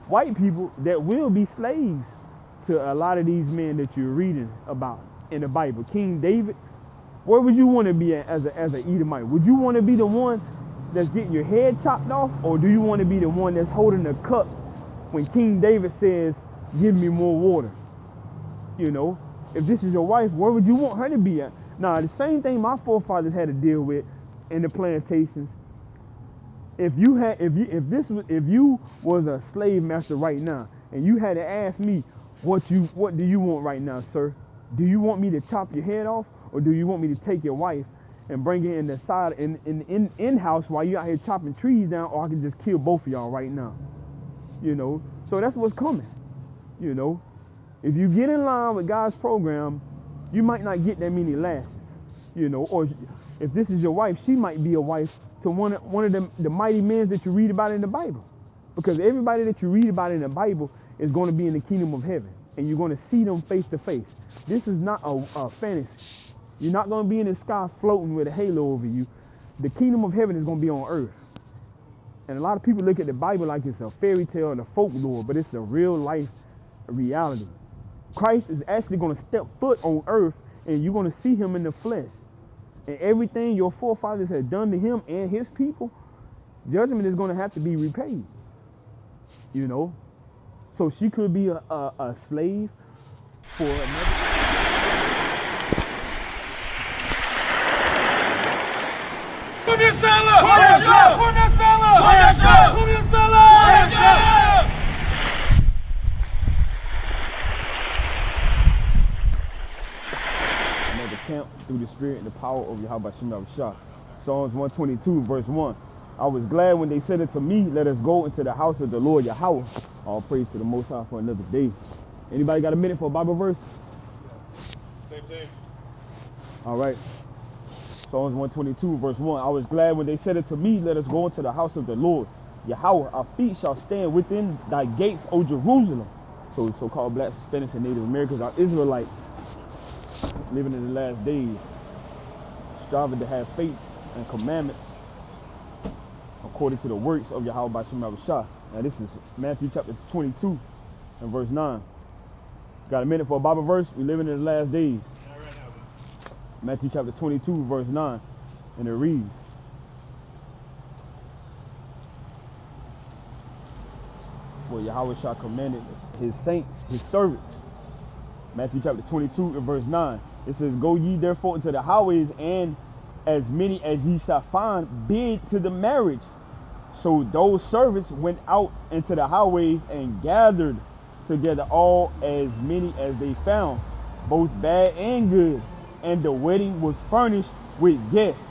white people that will be slaves to a lot of these men that you're reading about in the Bible. King David, where would you want to be at as an Edomite? Would you want to be the one that's getting your head chopped off, or do you want to be the one that's holding the cup when King David says, give me more water? You know, if this is your wife, where would you want her to be at? Now, the same thing my forefathers had to deal with in the plantations. If you was a slave master right now, and you had to ask me, what do you want right now, sir? Do you want me to chop your head off, or do you want me to take your wife and bring her in the side in house while you out here chopping trees down, or I can just kill both of y'all right now? You know, so that's what's coming. You know, if you get in line with God's program, you might not get that many lashes. You know, or if this is your wife, she might be a wife to one of the mighty men that you read about in the Bible. Because everybody that you read about in the Bible is going to be in the kingdom of heaven, and you're going to see them face to face. This is not a fantasy. You're not going to be in the sky floating with a halo over you. The kingdom of heaven is going to be on earth. And a lot of people look at the Bible like it's a fairy tale and a folklore, but it's a real life reality. Christ is actually going to step foot on earth, and you're going to see him in the flesh. And everything your forefathers had done to him and his people, judgment is going to have to be repaid. You know? So she could be a slave for another. Another camp through the spirit and the power of Yahweh Shem Shah. Psalms 122, verse 1. I was glad when they said it to me, let us go into the house of the Lord Yahweh. All praise to the Most High for another day. Anybody got a minute for a Bible verse? Same thing. All right. Psalms 122, verse 1. I was glad when they said it to me, let us go into the house of the Lord Yahweh. Our feet shall stand within thy gates, O Jerusalem. So so-called Blacks, Hispanics, and Native Americans are Israelites living in the last days, striving to have faith and commandments according to the works of Yahweh by Shem Shah. Now this is Matthew chapter 22 and verse 9. Got a minute for a Bible verse? We living in the last days. Matthew chapter 22 verse 9. And it reads, for Yahweh Shah commanded his saints, his servants. Matthew chapter 22 and verse 9. It says, go ye therefore into the highways, and as many as ye shall find, bid to the marriage. So those servants went out into the highways and gathered together all as many as they found, both bad and good. And the wedding was furnished with guests.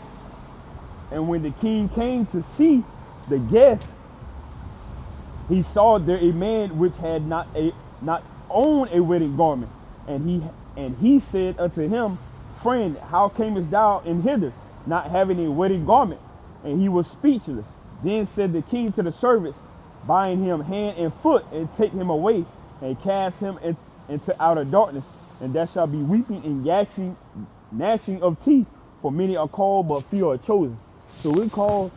And when the king came to see the guests, he saw there a man which had not owned a wedding garment. And he said unto him, friend, how camest thou in hither, not having a wedding garment? And he was speechless. Then said the king to the servants, bind him hand and foot, and take him away, and cast him into outer darkness. And there shall be weeping and gnashing of teeth, for many are called, but few are chosen. So we're called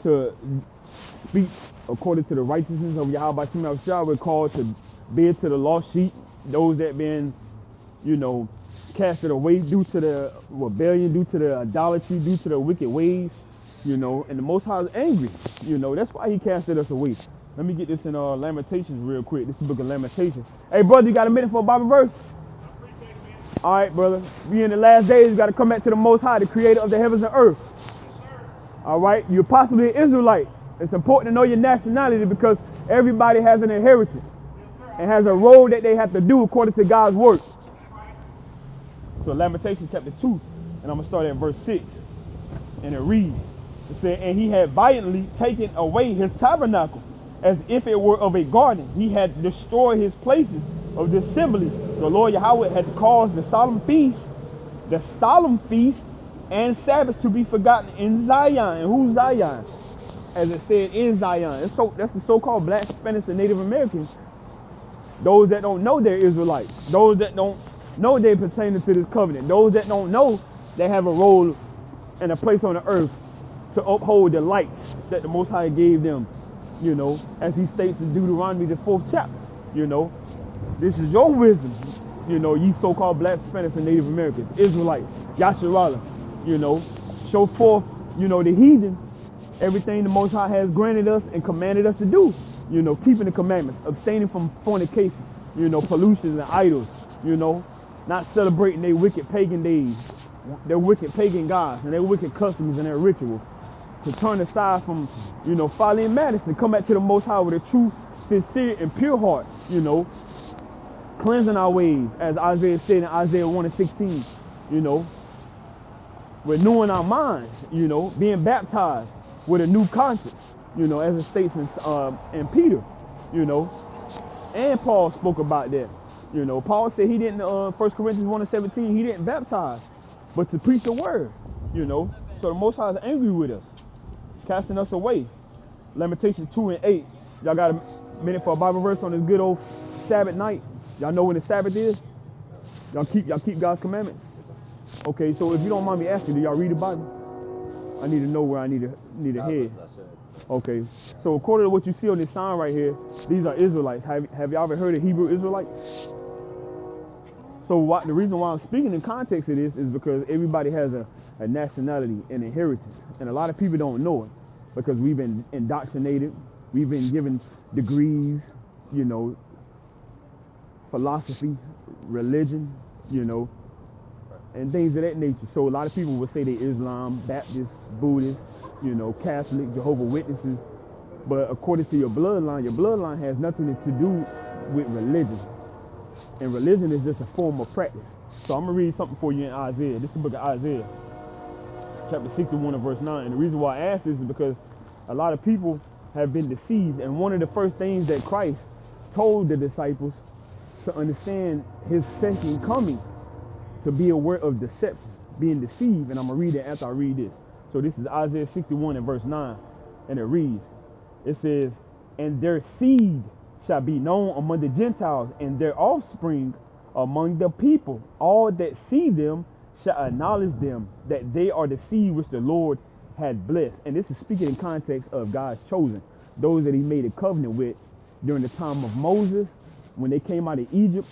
to speak according to the righteousness of Yahweh Shem Shah. We're called to bid to the lost sheep, those that been, casted away due to the rebellion, due to the idolatry, due to the wicked ways, and the Most High is angry. That's why he casted us away. Let me get this in Lamentations real quick. This is the book of Lamentations. Hey, brother, you got a minute for a Bible verse? All right, brother. We in the last days. You got to come back to the Most High, the creator of the heavens and earth. All right? You're possibly an Israelite. It's important to know your nationality because everybody has an inheritance and has a role that they have to do according to God's word. So Lamentations chapter 2, and I'm going to start at verse 6. And it reads, it said, and he had violently taken away his tabernacle, as if it were of a garden. He had destroyed his places of the assembly. The Lord Yahweh had caused the solemn feast and Sabbath to be forgotten in Zion. And who's Zion? As it said, in Zion. That's the so-called Black, Hispanics, and Native Americans. Those that don't know they're Israelites. Those that don't know they're pertaining to this covenant. Those that don't know they have a role and a place on the earth to uphold the lights that the Most High gave them you know, as he states in Deuteronomy, the 4th chapter, you know. This is your wisdom, you know, ye so-called black Hispanics and Native Americans, Israelites, Yasharala, you know, show forth, you know, the heathen, everything the Most High has granted us and commanded us to do, you know, keeping the commandments, abstaining from fornication, you know, pollutions and idols, you know, not celebrating their wicked pagan days, their wicked pagan gods and their wicked customs and their rituals, to turn aside from, you know, folly and madness and come back to the Most High with a true, sincere, and pure heart, you know, cleansing our ways, as Isaiah said in Isaiah 1:16, you know, renewing our minds, you know, being baptized with a new conscience, you know, as it states in Peter, you know, and Paul spoke about that, you know. Paul said he didn't, 1 Corinthians 1:17, he didn't baptize, but to preach the word, you know. So the Most High is angry with us, casting us away. Lamentations 2:8. Y'all got a minute for a Bible verse on this good old Sabbath night? Y'all know when the Sabbath is? Y'all keep God's commandments? Okay, so if you don't mind me asking, do y'all read the Bible? I need to know where I need to head. Okay, so according to what you see on this sign right here, these are Israelites. Have y'all ever heard of Hebrew Israelites? So the reason why I'm speaking in context of this is because everybody has a nationality and inheritance. And a lot of people don't know it because we've been indoctrinated. We've been given degrees, you know, philosophy, religion, you know, and things of that nature. So a lot of people would say they Islam, Baptist, Buddhist, you know, Catholic, Jehovah's Witnesses. But according to your bloodline has nothing to do with religion. And religion is just a form of practice. So I'm going to read something for you in Isaiah. This is the book of Isaiah, chapter 61 and verse 9. And the reason why I ask this is because a lot of people have been deceived. And one of the first things that Christ told the disciples to understand his second coming, to be aware of deception, being deceived. And I'm going to read it after I read this. So this is Isaiah 61 and verse 9. And it reads, it says, and their seed shall be known among the Gentiles, and their offspring among the people. All that see them shall acknowledge them, that they are the seed which the Lord had blessed. And this is speaking in context of God's chosen, those that he made a covenant with during the time of Moses, when they came out of Egypt,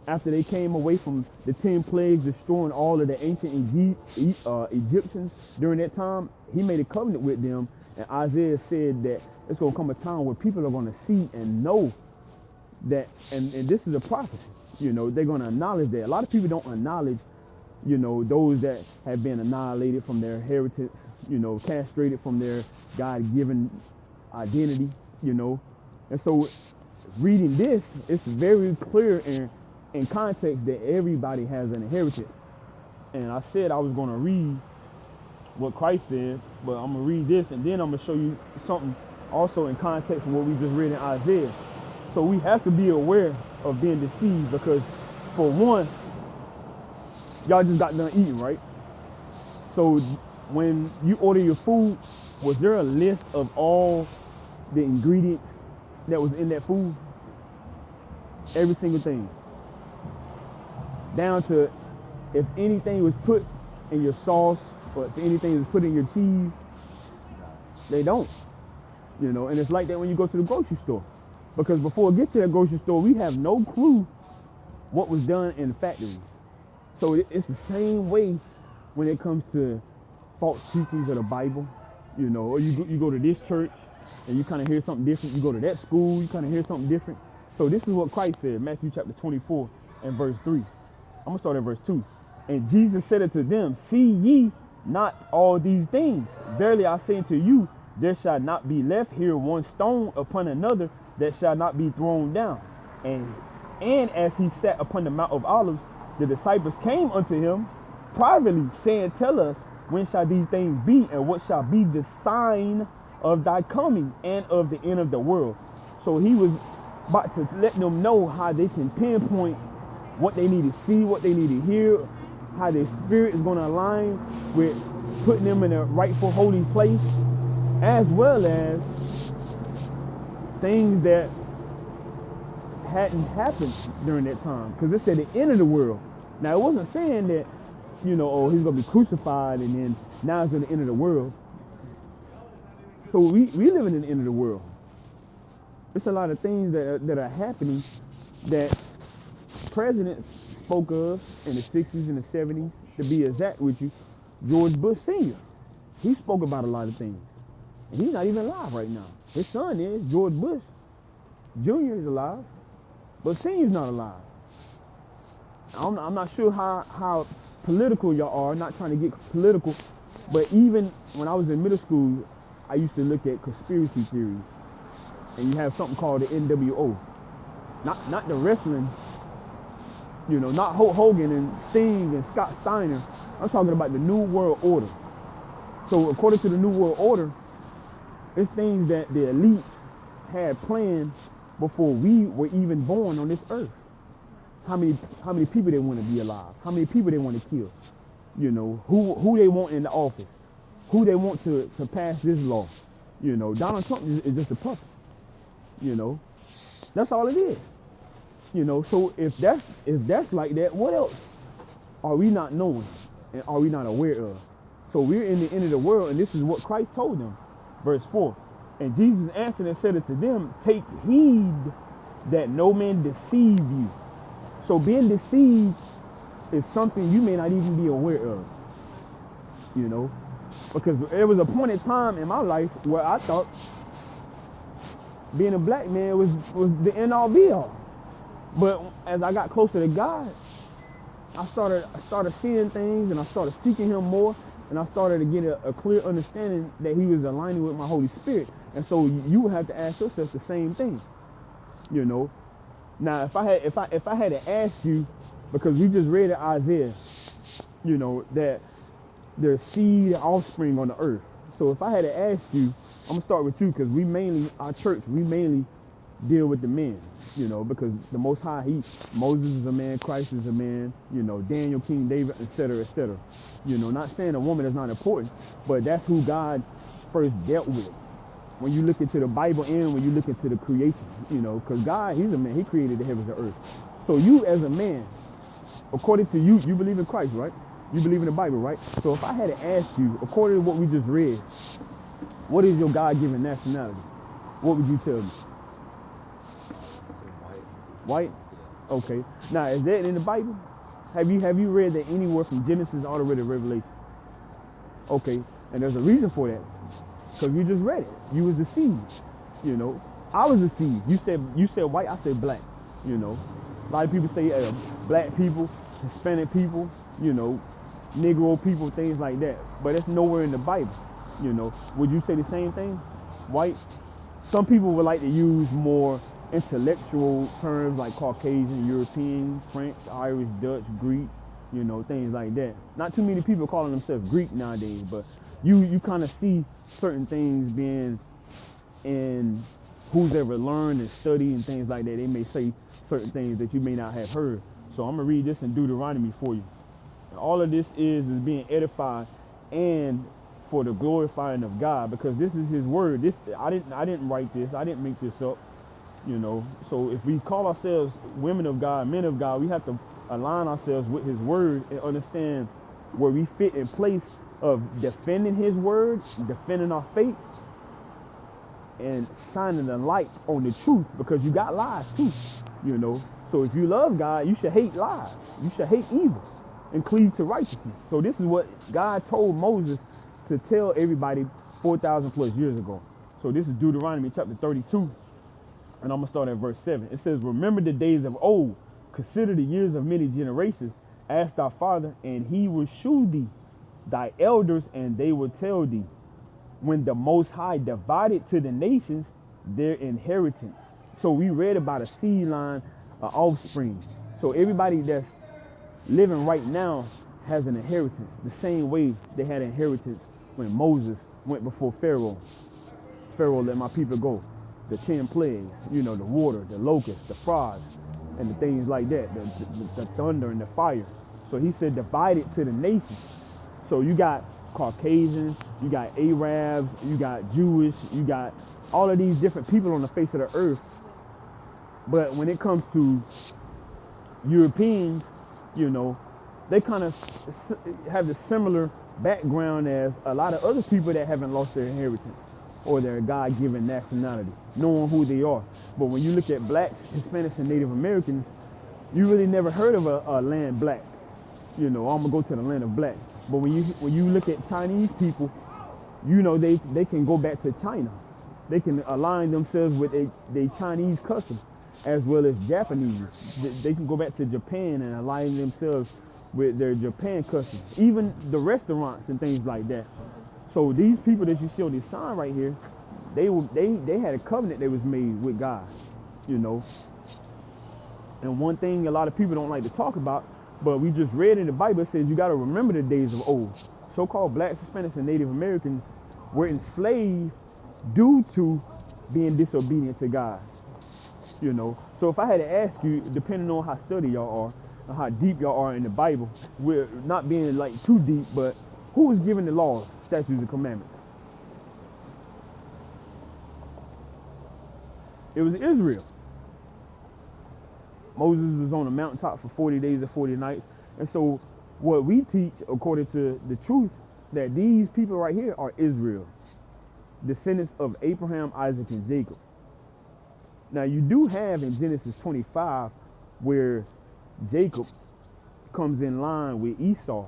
after they came away from the 10 plagues, destroying all of the ancient Egyptians during that time. He made a covenant with them, and Isaiah said that it's going to come a time where people are going to see and know that, and this is a prophecy, you know, they're going to acknowledge that. A lot of people don't acknowledge, you know, those that have been annihilated from their heritage, you know, castrated from their God-given identity, you know. And so reading this, it's very clear in context that everybody has an inheritance. And I said I was going to read what Christ said, but I'm going to read this, and then I'm going to show you something also in context of what we just read in Isaiah. So we have to be aware of being deceived, because for one, y'all just got done eating, right? So when you order your food, was there a list of all the ingredients that was in that food? Every single thing. Down to if anything was put in your sauce, or if anything was put in your cheese. They don't. You know, and it's like that when you go to the grocery store. Because before we get to that grocery store, we have no clue what was done in the factories. So it's the same way when it comes to false teachings of the Bible. You know, or you go to this church and you kind of hear something different. You go to that school, you kind of hear something different. So this is what Christ said, Matthew chapter 24 and verse 3. I'm going to start at verse 2. And Jesus said unto them, see ye not all these things? Verily I say unto you, there shall not be left here one stone upon another that shall not be thrown down. And as he sat upon the Mount of Olives, the disciples came unto him privately, saying, tell us, when shall these things be, and what shall be the sign of thy coming and of the end of the world? So he was about to let them know how they can pinpoint what they need to see, what they need to hear, how their spirit is going to align with putting them in a rightful holy place, as well as things that hadn't happened during that time. Because it said the end of the world. Now, it wasn't saying that, you know, oh, he's going to be crucified and then now it's going to end of the world. So we live in the end of the world. It's a lot of things that are happening that presidents spoke of in the 60s and the 70s. To be exact with you, George Bush Sr. He spoke about a lot of things. And he's not even alive right now. His son is, George Bush Jr. is alive, but Sr.'s not alive. I'm not sure how political y'all are, not trying to get political, but even when I was in middle school, I used to look at conspiracy theories. And you have something called the NWO. Not the wrestling, not Hulk Hogan and Sting and Scott Steiner. I'm talking about the New World Order. So according to the New World Order, it's things that the elites had planned before we were even born on this earth. How many people they want to be alive? How many people they want to kill? Who they want in the office? Who they want to pass this law? Donald Trump is just a puppet. That's all it is. So if that's like that, what else are we not knowing and are we not aware of? So we're in the end of the world, and this is what Christ told them. Verse 4. And Jesus answered and said unto them, take heed that no man deceive you. So being deceived is something you may not even be aware of. Because there was a point in time in my life where I thought being a black man was the end all be all. But as I got closer to God, I started seeing things, and I started seeking him more, and I started to get a clear understanding that he was aligning with my Holy Spirit. And so you would have to ask yourself the same thing. Now if I had to ask you, because we just read in Isaiah, that there's seed and offspring on the earth. So if I had to ask you, I'm gonna start with you, because our church mainly deal with the men, because the Most High, Moses is a man, Christ is a man, Daniel, King David, etc., etc. Not saying a woman is not important, but that's who God first dealt with. When you look into the Bible and when you look into the creation, because God, he's a man, he created the heavens and earth. So you as a man, according to you believe in Christ, right? You believe in the Bible, right? So if I had to ask you, according to what we just read, what is your God-given nationality? What would you tell me? White? Okay. Now, is that in the Bible? Have you read that anywhere from Genesis all the way to Revelation? Okay. And there's a reason for that. Because you just read it. You was the seed. I was the seed. You said white, I said black. A lot of people say black people, Hispanic people, Negro people, things like that. But it's nowhere in the Bible. Would you say the same thing? White? Some people would like to use more intellectual terms like Caucasian, European, French, Irish, Dutch, Greek, things like that. Not too many people calling themselves Greek nowadays, but you kind of see certain things being in who's ever learned and studied and things like that. They may say certain things that you may not have heard. So I'm gonna read this in Deuteronomy for you. And all of this is being edified and for the glorifying of God, because this is his word. I didn't write this, I didn't make this up. So if we call ourselves women of God, men of God, we have to align ourselves with his word and understand where we fit in place of defending his word, defending our faith, and shining the light on the truth, because you got lies too, So if you love God, you should hate lies. You should hate evil and cleave to righteousness. So this is what God told Moses to tell everybody 4,000 plus years ago. So this is Deuteronomy chapter 32. And I'm going to start at verse 7. It says, remember the days of old, consider the years of many generations. Ask thy father, and he will shew thee, thy elders, and they will tell thee, when the Most High divided to the nations their inheritance. So we read about a seed line, an offspring. So everybody that's living right now has an inheritance, the same way they had inheritance when Moses went before Pharaoh. Pharaoh let my people go. The 10 plagues, the water, the locusts, the frogs, and the things like that, the thunder and the fire. So he said, divide it to the nations. So you got Caucasians, you got Arabs, you got Jewish, you got all of these different people on the face of the earth. But when it comes to Europeans, they kind of have the similar background as a lot of other people that haven't lost their inheritance. or their God-given nationality, knowing who they are. But when you look at blacks, Hispanics, and Native Americans, you really never heard of a land black. You know, I'm gonna go to the land of black. But when you look at Chinese people, you know they can go back to China. They can align themselves with a Chinese custom, as well as Japanese. They can go back to Japan and align themselves with their Japan customs. Even the restaurants and things like that. So these people that you see on this sign right here, they had a covenant that was made with God, you know. And one thing a lot of people don't like to talk about, but we just read in the Bible, it says you got to remember the days of old. So-called blacks, Hispanics, and Native Americans were enslaved due to being disobedient to God, you know. So if I had to ask you, depending on how study y'all are, or how deep y'all are in the Bible, we're not being like too deep, but who was given the laws, statutes, and commandments? It was Israel. Moses was on the mountaintop for 40 days and 40 nights. And so what we teach, according to the truth, that these people right here are Israel, descendants of Abraham, Isaac, and Jacob. Now you do have in Genesis 25 where Jacob comes in line with Esau,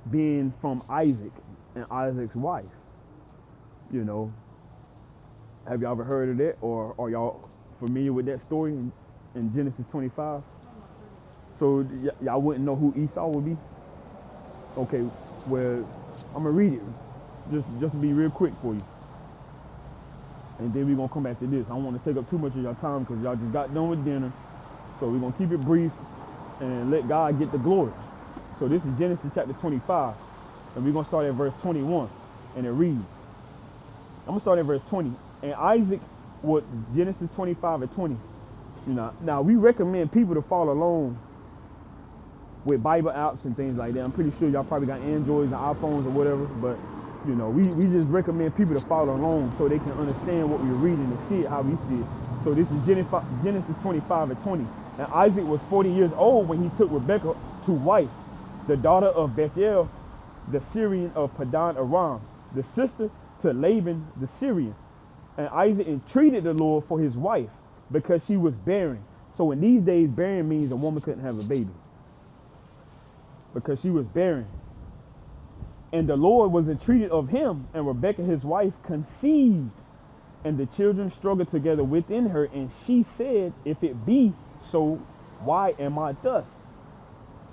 being from Isaac and Isaac's wife. You know, have y'all ever heard of that, or are y'all familiar with that story in Genesis 25? So y'all wouldn't know who Esau would be? Okay, well, I'm gonna read it just to be real quick for you, and then we're gonna come back to this. I don't want to take up too much of your time because y'all just got done with dinner, so we're gonna keep it brief and let God get the glory. So this is Genesis chapter 25, and we're gonna start at verse 21, and it reads, I'm gonna start at verse 20. And Isaac, what Genesis 25 and 20. You know, now we recommend people to follow along with Bible apps and things like that. I'm pretty sure y'all probably got Androids and iPhones or whatever, but you know, we just recommend people to follow along so they can understand what we're reading and see it how we see it. So this is Genesis 25 and 20. And Isaac was 40 years old when he took Rebekah to wife, the daughter of Bethuel, the Syrian of Padan Aram, the sister to Laban the Syrian. And Isaac entreated the Lord for his wife because she was barren. So in these days, barren means a woman couldn't have a baby, because she was barren. And the Lord was entreated of him, and Rebekah his wife conceived, and the children struggled together within her. And she said, if it be so, why am I thus?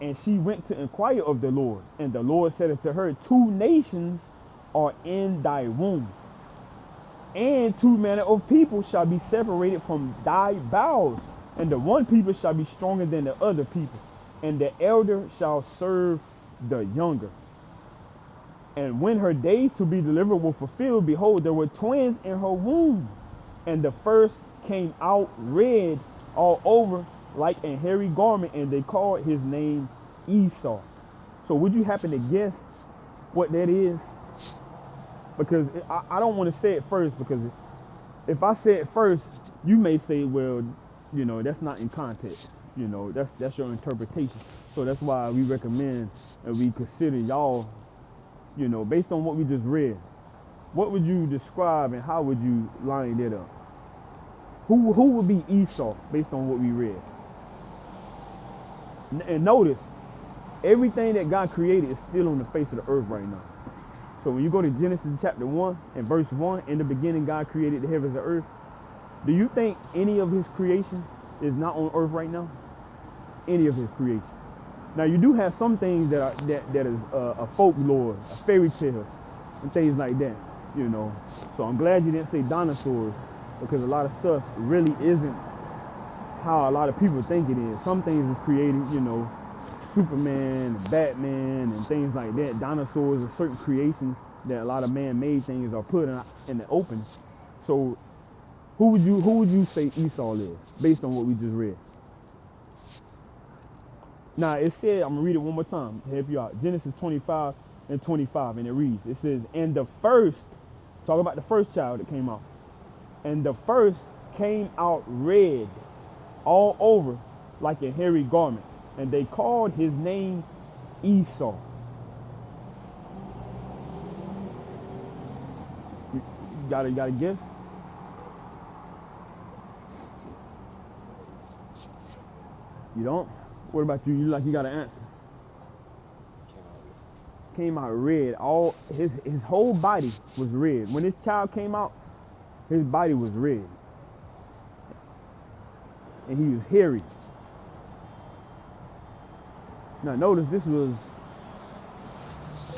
And she went to inquire of the Lord. And the Lord said unto her, 2 nations are in thy womb, and 2 manner of people shall be separated from thy bowels, and the one people shall be stronger than the other people, and the elder shall serve the younger. And when her days to be delivered were fulfilled, behold, there were twins in her womb, and the first came out red all over like a hairy garment, and they called his name Esau. So would you happen to guess what that is? Because I don't want to say it first, because if I say it first, you may say, well, you know, that's not in context. You know, that's your interpretation. So that's why we recommend and we consider y'all, you know, based on what we just read, what would you describe and how would you line that up? Who would be Esau based on what we read? And notice, everything that God created is still on the face of the earth right now. So when you go to Genesis chapter 1 and verse 1, in the beginning God created the heavens and earth. Do you think any of his creation is not on earth right now? Any of his creation. Now you do have some things that is a folklore, a fairy tale, and things like that, you know. So I'm glad you didn't say dinosaurs, because a lot of stuff really isn't how a lot of people think it is. Some things is created, you know, Superman, Batman, and things like that. Dinosaurs are certain creations that a lot of man-made things are put in the open. So who would you say Esau is based on what we just read? Now it said, I'm gonna read it one more time to help you out. Genesis 25 and 25, and it reads, it says, and the first, talk about the first child that came out, and the first came out red all over like a hairy garment, and they called his name Esau. got a guess? You don't? What about you? You like you got an answer? Came out red. All his whole body was red. When this child came out, his body was red. And he was hairy. Now notice this was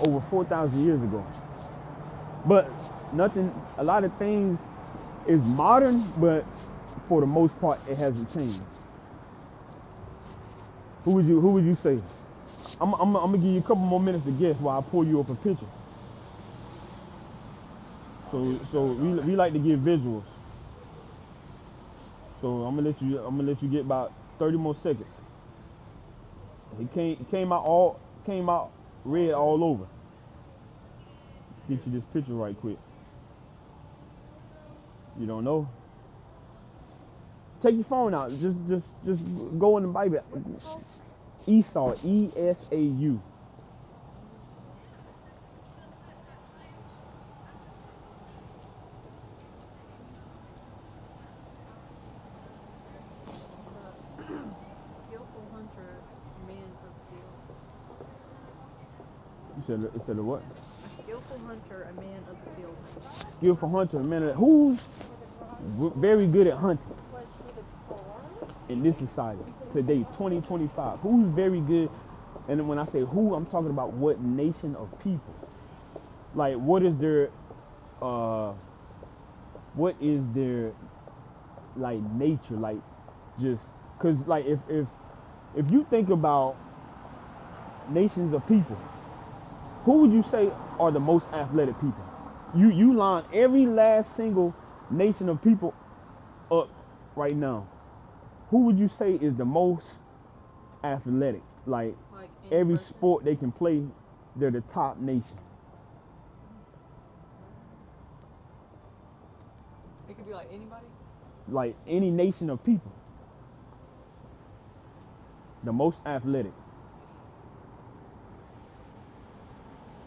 over 4,000 years ago. But nothing, a lot of things is modern, but for the most part it hasn't changed. Who would you say? I'm gonna give you a couple more minutes to guess while I pull you up a picture. So we like to give visuals. So I'm gonna let you get about 30 more seconds. He came out red all over. Get you this picture right quick. You don't know? Take your phone out. Just go in the Bible. Esau, E-S-A-U. Skillful hunter, man of the field. You said a what? A skillful hunter, a man of the field. Skillful hunter, a man of who's very good at hunting in this society today, 2025. Who's very good? And when I say who, I'm talking about what nation of people. Like, what is their like nature, like just because like if you think about nations of people, who would you say are the most athletic people? You line every last single nation of people up right now. Who would you say is the most athletic? Like every person? Sport they can play, they're the top nation. It could be like anybody? Like any nation of people. The most athletic.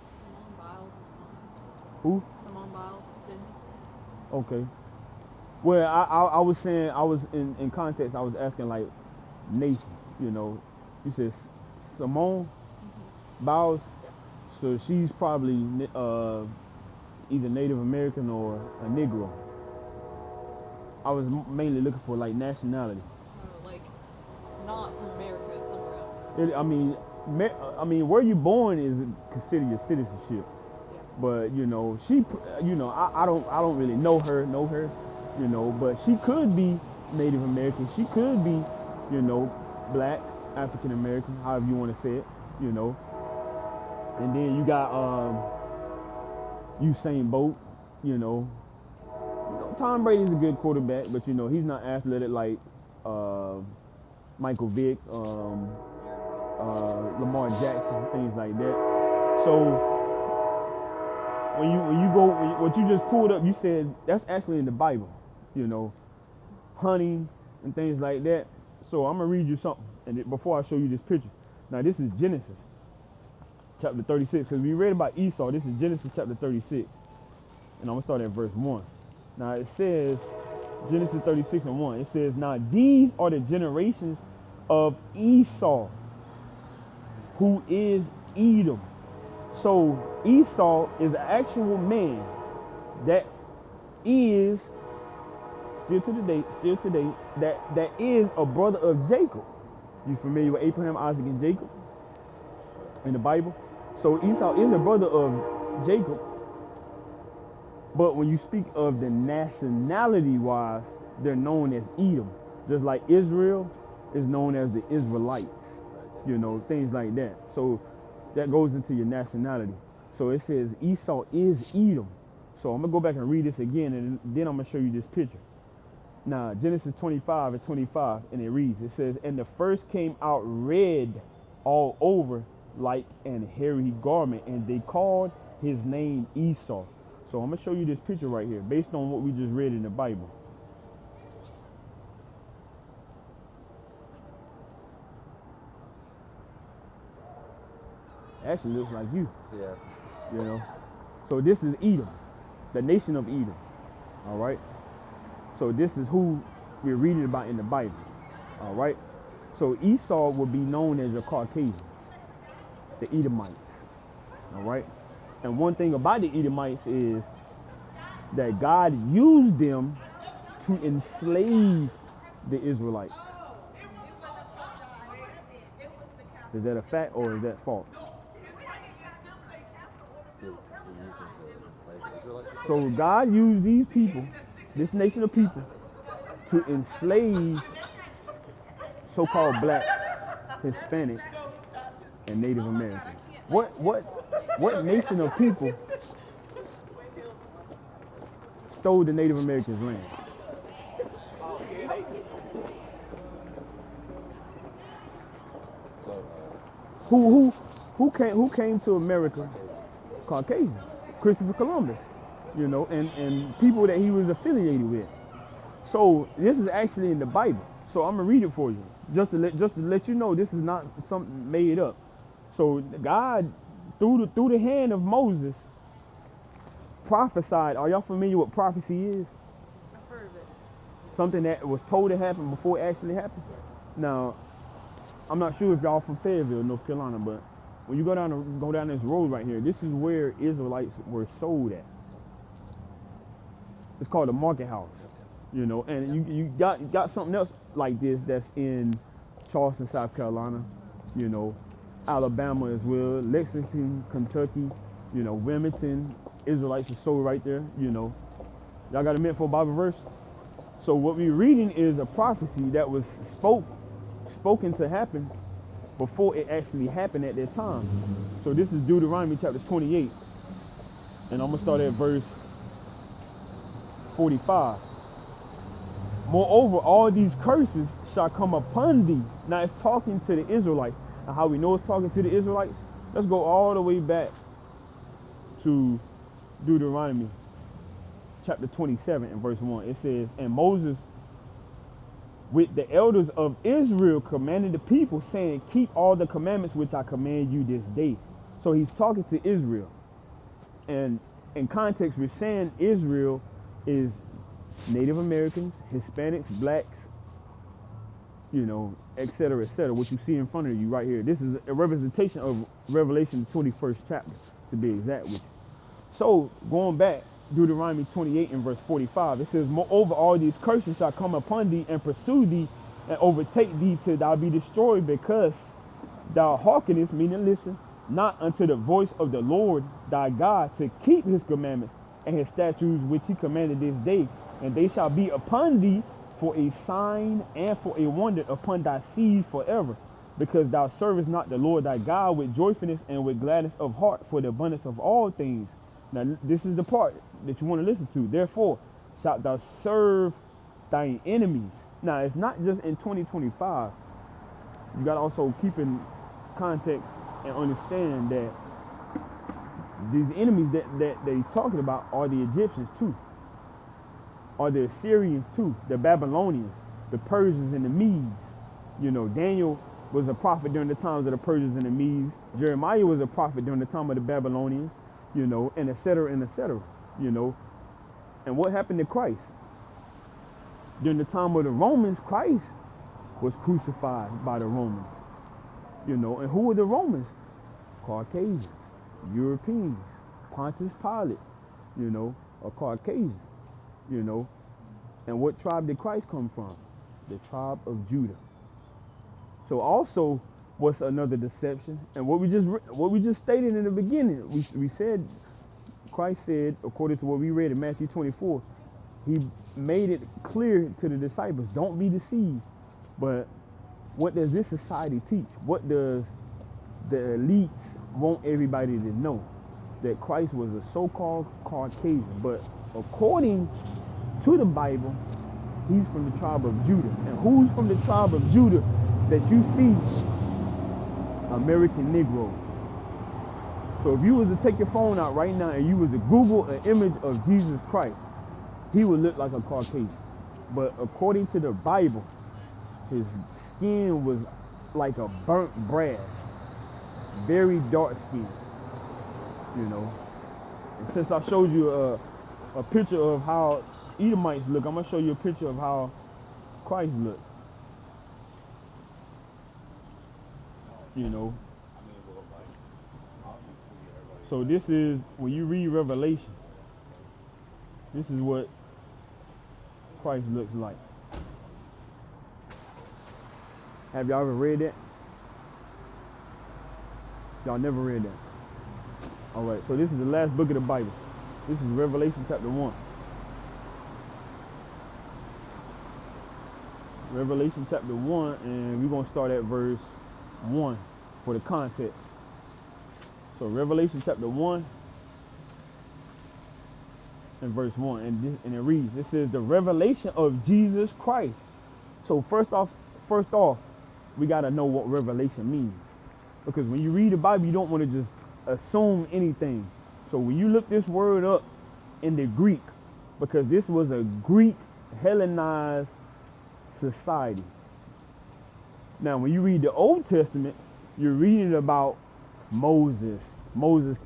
Simone Biles is one. Who? Simone Biles, tennis. Okay. Well, I was saying, I was in context, I was asking like nation, you know. You said Simone Biles, so she's probably either Native American or a Negro. I was mainly looking for like nationality. Like not from America, somewhere else. I mean, where you born is considered your citizenship. Yeah. But you know, I don't really know her, you know, but she could be Native American. She could be, you know, black, African American, however you want to say it, you know. And then you got Usain Bolt, you know. Tom Brady's a good quarterback, but you know, he's not athletic like Michael Vick, Lamar Jackson, things like that. So when you go, what you just pulled up, you said that's actually in the Bible, you know, hunting and things like that. So I'm gonna read you something, and before I show you this picture. Now this is Genesis chapter 36, because we read about Esau. This is Genesis chapter 36, and I'm gonna start at verse 1. Now it says, Genesis 36 and 1, it says, now these are the generations of Esau, who is Edom. So Esau is an actual man that is still today, that is a brother of Jacob. You familiar with Abraham, Isaac, and Jacob in the Bible? So Esau is a brother of Jacob. But when you speak of the nationality wise, they're known as Edom. Just like Israel is known as the Israelites, you know, things like that. So that goes into your nationality. So it says Esau is Edom. So I'm gonna go back and read this again, and then I'm gonna show you this picture. Now, Genesis 25 and 25, and it reads, it says, and the first came out red all over like an hairy garment, and they called his name Esau. So I'm gonna show you this picture right here, based on what we just read in the Bible. Actually looks like you. Yes. You know. So this is Edom, the nation of Edom. All right. So this is who we're reading about in the Bible. All right. So Esau would be known as a Caucasian, the Edomites. All right. And one thing about the Edomites is that God used them to enslave the Israelites. Is that a fact or is that false? So God used these people, this nation of people, to enslave so-called blacks, Hispanics, and Native Americans. What nation of people stole the Native Americans' land? Who came to America? Caucasian, Christopher Columbus, you know, and people that he was affiliated with. So this is actually in the Bible. So I'm gonna read it for you, just to let you know this is not something made up. So God, through the hand of Moses, prophesied. Are y'all familiar with prophecy is? I've heard of it. Something that was told to happen before it actually happened. Now, I'm not sure if y'all from Fayetteville, North Carolina, but when you go down this road right here, this is where Israelites were sold at. It's called the Market House, you know. And you got something else like this that's in Charleston, South Carolina, you know, Alabama as well, Lexington, Kentucky, you know, Wilmington. Israelites are sold right there, you know. Y'all got a minute for a Bible verse? So what we're reading is a prophecy that was spoken to happen before it actually happened at that time. So this is Deuteronomy chapter 28. And I'm going to start at verse 45. Moreover, all these curses shall come upon thee. Now it's talking to the Israelites. And how we know it's talking to the Israelites? Let's go all the way back to Deuteronomy chapter 27 and verse 1. It says, and Moses with the elders of Israel commanded the people, saying, keep all the commandments which I command you this day. So he's talking to Israel. And in context, we're saying Israel is Native Americans, Hispanics, blacks, you know, et cetera, what you see in front of you right here. This is a representation of Revelation 21st chapter, to be exact with you. So, going back, Deuteronomy 28 and verse 45, it says, moreover, all these curses shall come upon thee and pursue thee and overtake thee till thou be destroyed, because thou hearkenest, meaning listen, not unto the voice of the Lord thy God, to keep his commandments and his statutes which he commanded this day. And they shall be upon thee for a sign and for a wonder upon thy seed forever, because thou servest not the Lord thy God with joyfulness and with gladness of heart for the abundance of all things. Now this is the part that you want to listen to. Therefore shalt thou serve thine enemies. Now it's not just in 2025. You got to also keep in context and understand that these enemies that he's talking about are the Egyptians too, are the Assyrians too, the Babylonians, the Persians and the Medes. You know, Daniel was a prophet during the times of the Persians and the Medes. Jeremiah was a prophet during the time of the Babylonians, you know, and et cetera, you know. And what happened to Christ? During the time of the Romans, Christ was crucified by the Romans, you know. And who were the Romans? Caucasians, Europeans. Pontius Pilate, you know, a Caucasian, you know. And what tribe did Christ come from? The tribe of Judah. So also, what's another deception? And what we just stated in the beginning, we said, Christ said, according to what we read in Matthew 24, he made it clear to the disciples, don't be deceived. But what does this society teach? What does the elites want everybody to know? That Christ was a so-called Caucasian, but according to the Bible, he's from the tribe of Judah. And who's from the tribe of Judah that you see? American Negro. So if you was to take your phone out right now and you was to Google an image of Jesus Christ, he would look like a Caucasian. But according to the Bible, his skin was like a burnt brass, very dark skin, you know. And since I showed you a picture of how Edomites look. I'm gonna show you a picture of how Christ looked. You know. So this is, when you read Revelation, this is what Christ looks like. Have y'all ever read that? Y'all never read that. All right, so this is the last book of the Bible. This is Revelation chapter 1. Revelation chapter 1, and we're going to start at verse 1 for the context. So Revelation chapter 1 and verse 1, and it reads, it says, the revelation of Jesus Christ. So first off, we got to know what revelation means. Because when you read the Bible, you don't want to just assume anything. So when you look this word up in the Greek, because this was a Greek Hellenized society. Now, when you read the Old Testament, you're reading about Moses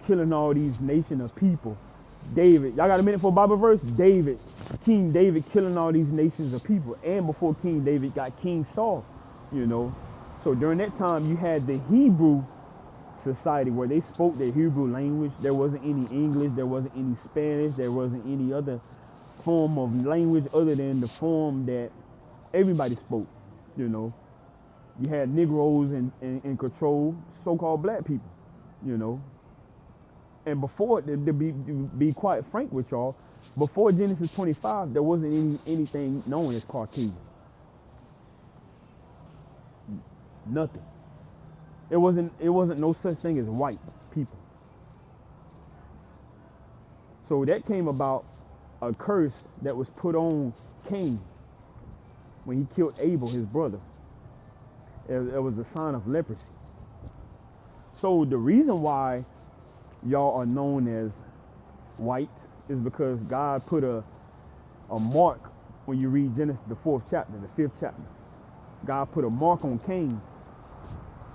killing all these nation of people. David, y'all got a minute for a Bible verse? King David killing all these nations of people. And before King David got King Saul, you know. So during that time, you had the Hebrew society where they spoke their Hebrew language. There wasn't any English, there wasn't any Spanish, there wasn't any other form of language other than the form that everybody spoke, you know. You had Negroes in control, so-called black people, you know. And before, to be quite frank with y'all, before Genesis 25, there wasn't anything known as Caucasian. Nothing. It wasn't no such thing as white people. So that came about a curse that was put on Cain when he killed Abel, his brother. It was a sign of leprosy. So the reason why y'all are known as white is because God put a mark when you read Genesis, the 4th chapter, the 5th chapter. God put a mark on Cain.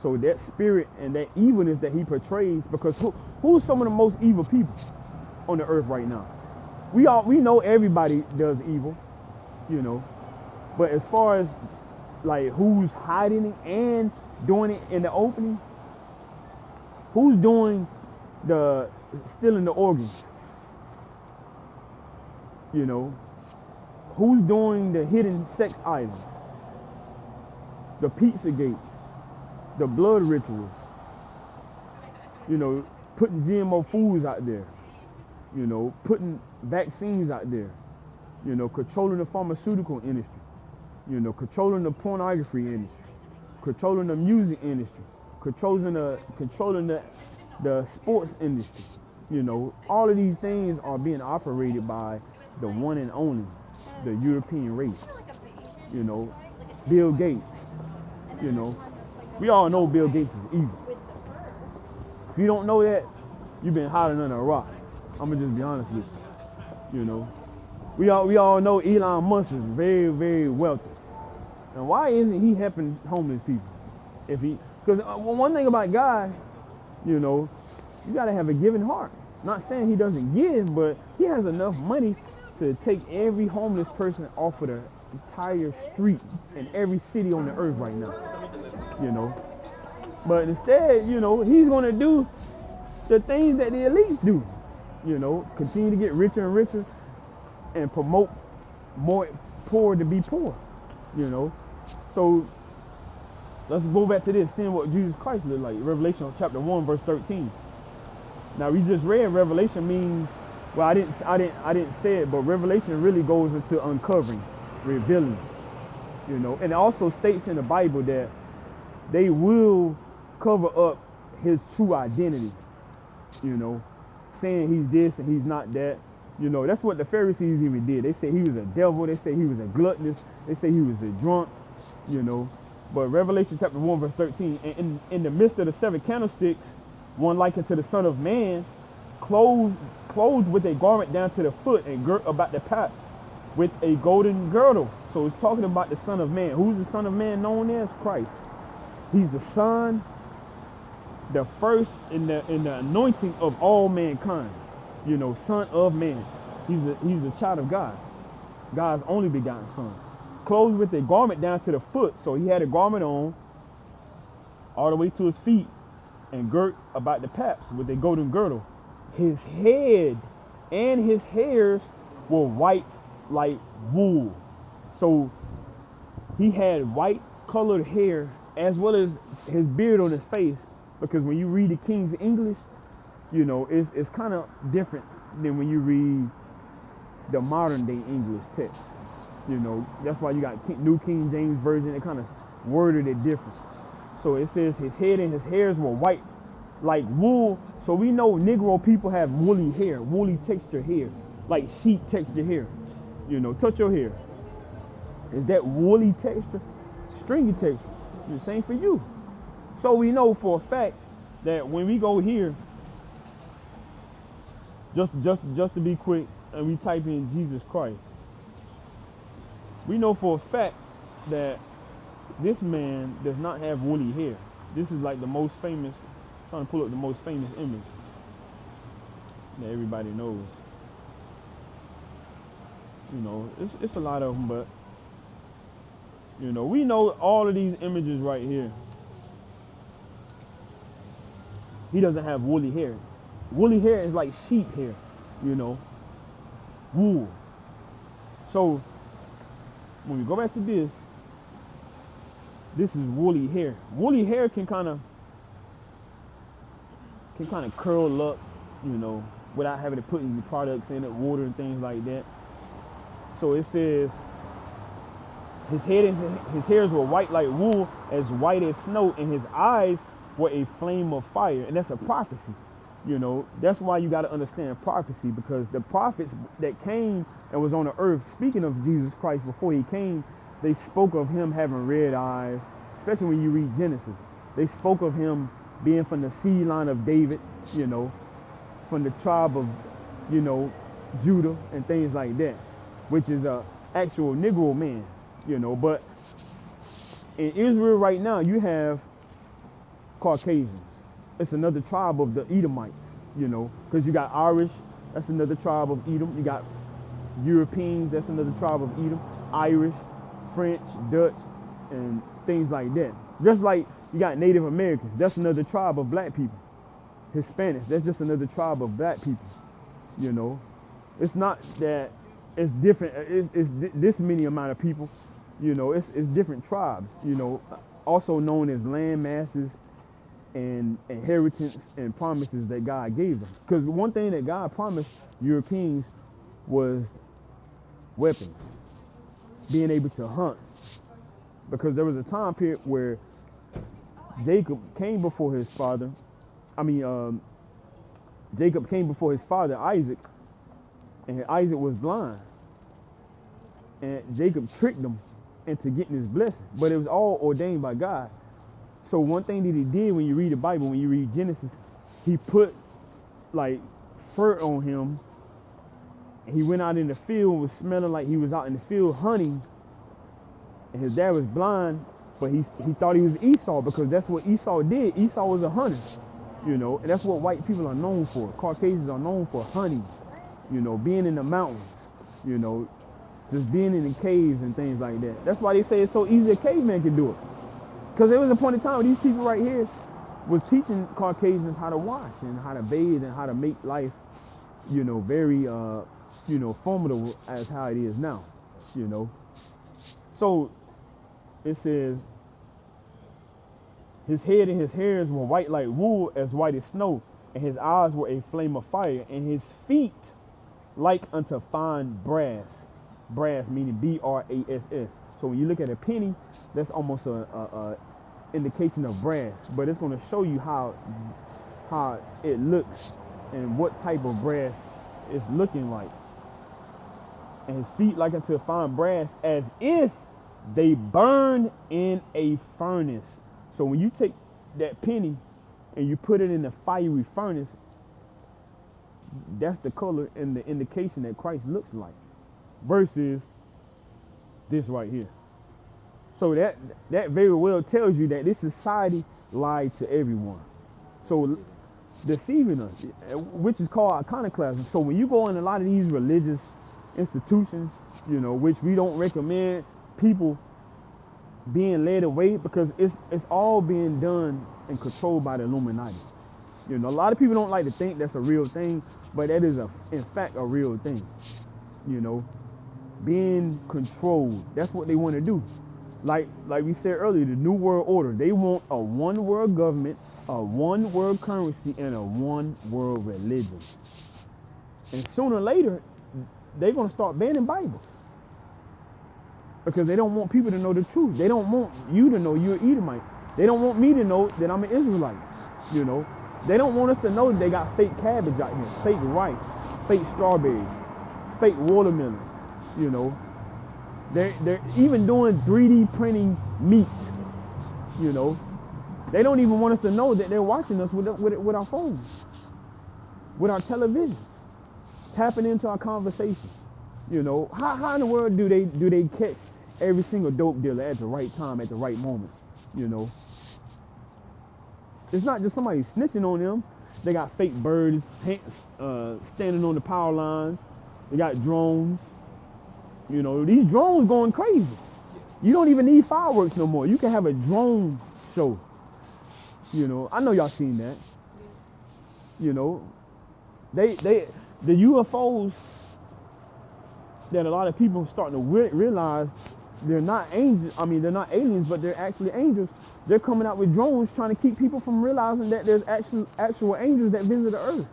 So that spirit and that evilness that he portrays, because who's some of the most evil people on the earth right now? We know everybody does evil, you know. But as far as like who's hiding it and doing it in the opening, who's doing the stealing the organs, you know, who's doing the hidden sex items, the Pizzagate, the blood rituals, you know, putting GMO foods out there, you know, putting vaccines out there, you know, controlling the pharmaceutical industry, you know, controlling the pornography industry, controlling the music industry, controlling the sports industry. You know, all of these things are being operated by the one and only, the European race. You know, Bill Gates. You know, we all know Bill Gates is evil. If you don't know that, you've been hiding under a rock. I'm gonna just be honest with you. You know, we all know Elon Musk is very, very wealthy. And why isn't he helping homeless people? Because one thing about God, you know, you gotta have a giving heart. Not saying he doesn't give, but he has enough money to take every homeless person off of the entire street in every city on the earth right now. You know, but instead, you know, he's gonna do the things that the elites do. You know, continue to get richer and richer and promote more poor to be poor. You know, so let's go back to this, seeing what Jesus Christ looked like. Revelation chapter 1, verse 13. Now we just read Revelation means, well, I didn't say it, but Revelation really goes into uncovering, revealing, you know. And it also states in the Bible that they will cover up his true identity, you know, saying he's this and he's not that. You know, that's what the Pharisees even did. They said he was a devil. They said he was a gluttonous. They said he was a drunk, you know. But Revelation chapter 1, verse 13, in the midst of the 7 candlesticks, one likened to the Son of Man, clothed with a garment down to the foot and girt about the paps with a golden girdle. So it's talking about the Son of Man. Who's the Son of Man known as? Christ. He's the Son, the first in the anointing of all mankind. You know, Son of Man. He's the child of God, God's only begotten son. Clothed with a garment down to the foot. So he had a garment on all the way to his feet and girt about the paps with a golden girdle. His head and his hairs were white like wool. So he had white colored hair as well as his beard on his face, because when you read the King's English, you know, it's kind of different than when you read the modern day English text. You know, that's why you got New King James Version. It kind of worded it different. So it says his head and his hairs were white like wool. So we know Negro people have woolly hair, woolly texture hair, like sheep texture hair. You know, touch your hair. Is that woolly texture? Stringy texture. The same for you. So we know for a fact that when we go here, just to be quick, and we type in Jesus Christ, we know for a fact that this man does not have woolly hair. This is like the most famous, trying to pull up the most famous image that everybody knows. You know, it's a lot of them, but you know, we know all of these images right here. He doesn't have woolly hair. Woolly hair is like sheep hair, you know, wool. So when we go back to this is woolly hair. Woolly hair can kind of curl up, you know, without having to put any products in it, water and things like that. So it says his head and his hairs were white like wool, as white as snow, and his eyes were a flame of fire. And that's a prophecy. You know, that's why you got to understand prophecy, because the prophets that came and was on the earth speaking of Jesus Christ before he came, they spoke of him having red eyes, especially when you read Genesis. They spoke of him being from the seed line of David, you know, from the tribe of, you know, Judah and things like that, which is a actual Negro man, you know. But in Israel right now, you have Caucasians. It's another tribe of the Edomites, you know, because you got Irish, that's another tribe of Edom. You got Europeans, that's another tribe of Edom. Irish, French, Dutch, and things like that. Just like you got Native Americans, that's another tribe of black people. Hispanics, that's just another tribe of black people, you know. It's not that it's different, it's this many amount of people, you know, it's different tribes, you know, also known as land masses and inheritance and promises that God gave them. Because one thing that God promised Europeans was weapons, being able to hunt. Because there was a time period where Jacob came before his father. Jacob came before his father Isaac, and Isaac was blind. And Jacob tricked him into getting his blessing, but it was all ordained by God. So one thing that he did, when you read the Bible, when you read Genesis, he put like fur on him, and he went out in the field and was smelling like he was out in the field hunting. And his dad was blind, but he thought he was Esau, because that's what Esau did. Esau was a hunter, you know, and that's what white people are known for. Caucasians are known for hunting, you know, being in the mountains, you know, just being in the caves and things like that. That's why they say it's so easy a caveman can do it. Because there was a point in time where these people right here was teaching Caucasians how to wash and how to bathe and how to make life, you know, very, you know, formidable as how it is now, you know. So it says his head and his hairs were white like wool, as white as snow, and his eyes were a flame of fire, and his feet like unto fine brass. Brass meaning B-R-A-S-S. So when you look at a penny, that's almost a indication of brass, but it's going to show you how it looks and what type of brass it's looking like. And his feet like unto fine brass, as if they burn in a furnace. So when you take that penny and you put it in a fiery furnace, that's the color and the indication that Christ looks like, versus this right here. So that very well tells you that this society lied to everyone. So deceiving us, which is called iconoclasm. So when you go in a lot of these religious institutions, which we don't recommend people being led away, because it's all being done and controlled by the Illuminati. A lot of people don't like to think that's a real thing, but that is in fact a real thing. Being controlled. That's what they want to do. Like we said earlier, the New World Order. They want a one world government, a one world currency, and a one world religion. And sooner or later, they're going to start banning Bibles. Because they don't want people to know the truth. They don't want you to know you're an Edomite. They don't want me to know that I'm an Israelite. They don't want us to know that they got fake cabbage out here, fake rice, fake strawberries, fake watermelons. They're even doing 3D printing meat. They don't even want us to know that they're watching us with our phones, with our television, tapping into our conversation. How in the world do they catch every single dope dealer at the right time, at the right moment? It's not just somebody snitching on them. They got fake birds standing on the power lines. They got drones. These drones going crazy. You don't even need fireworks no more. You can have a drone show. I know y'all seen that. The UFOs that a lot of people are starting to realize they're not angels. I mean, they're not aliens, but they're actually angels. They're coming out with drones trying to keep people from realizing that there's actual angels that visit the earth.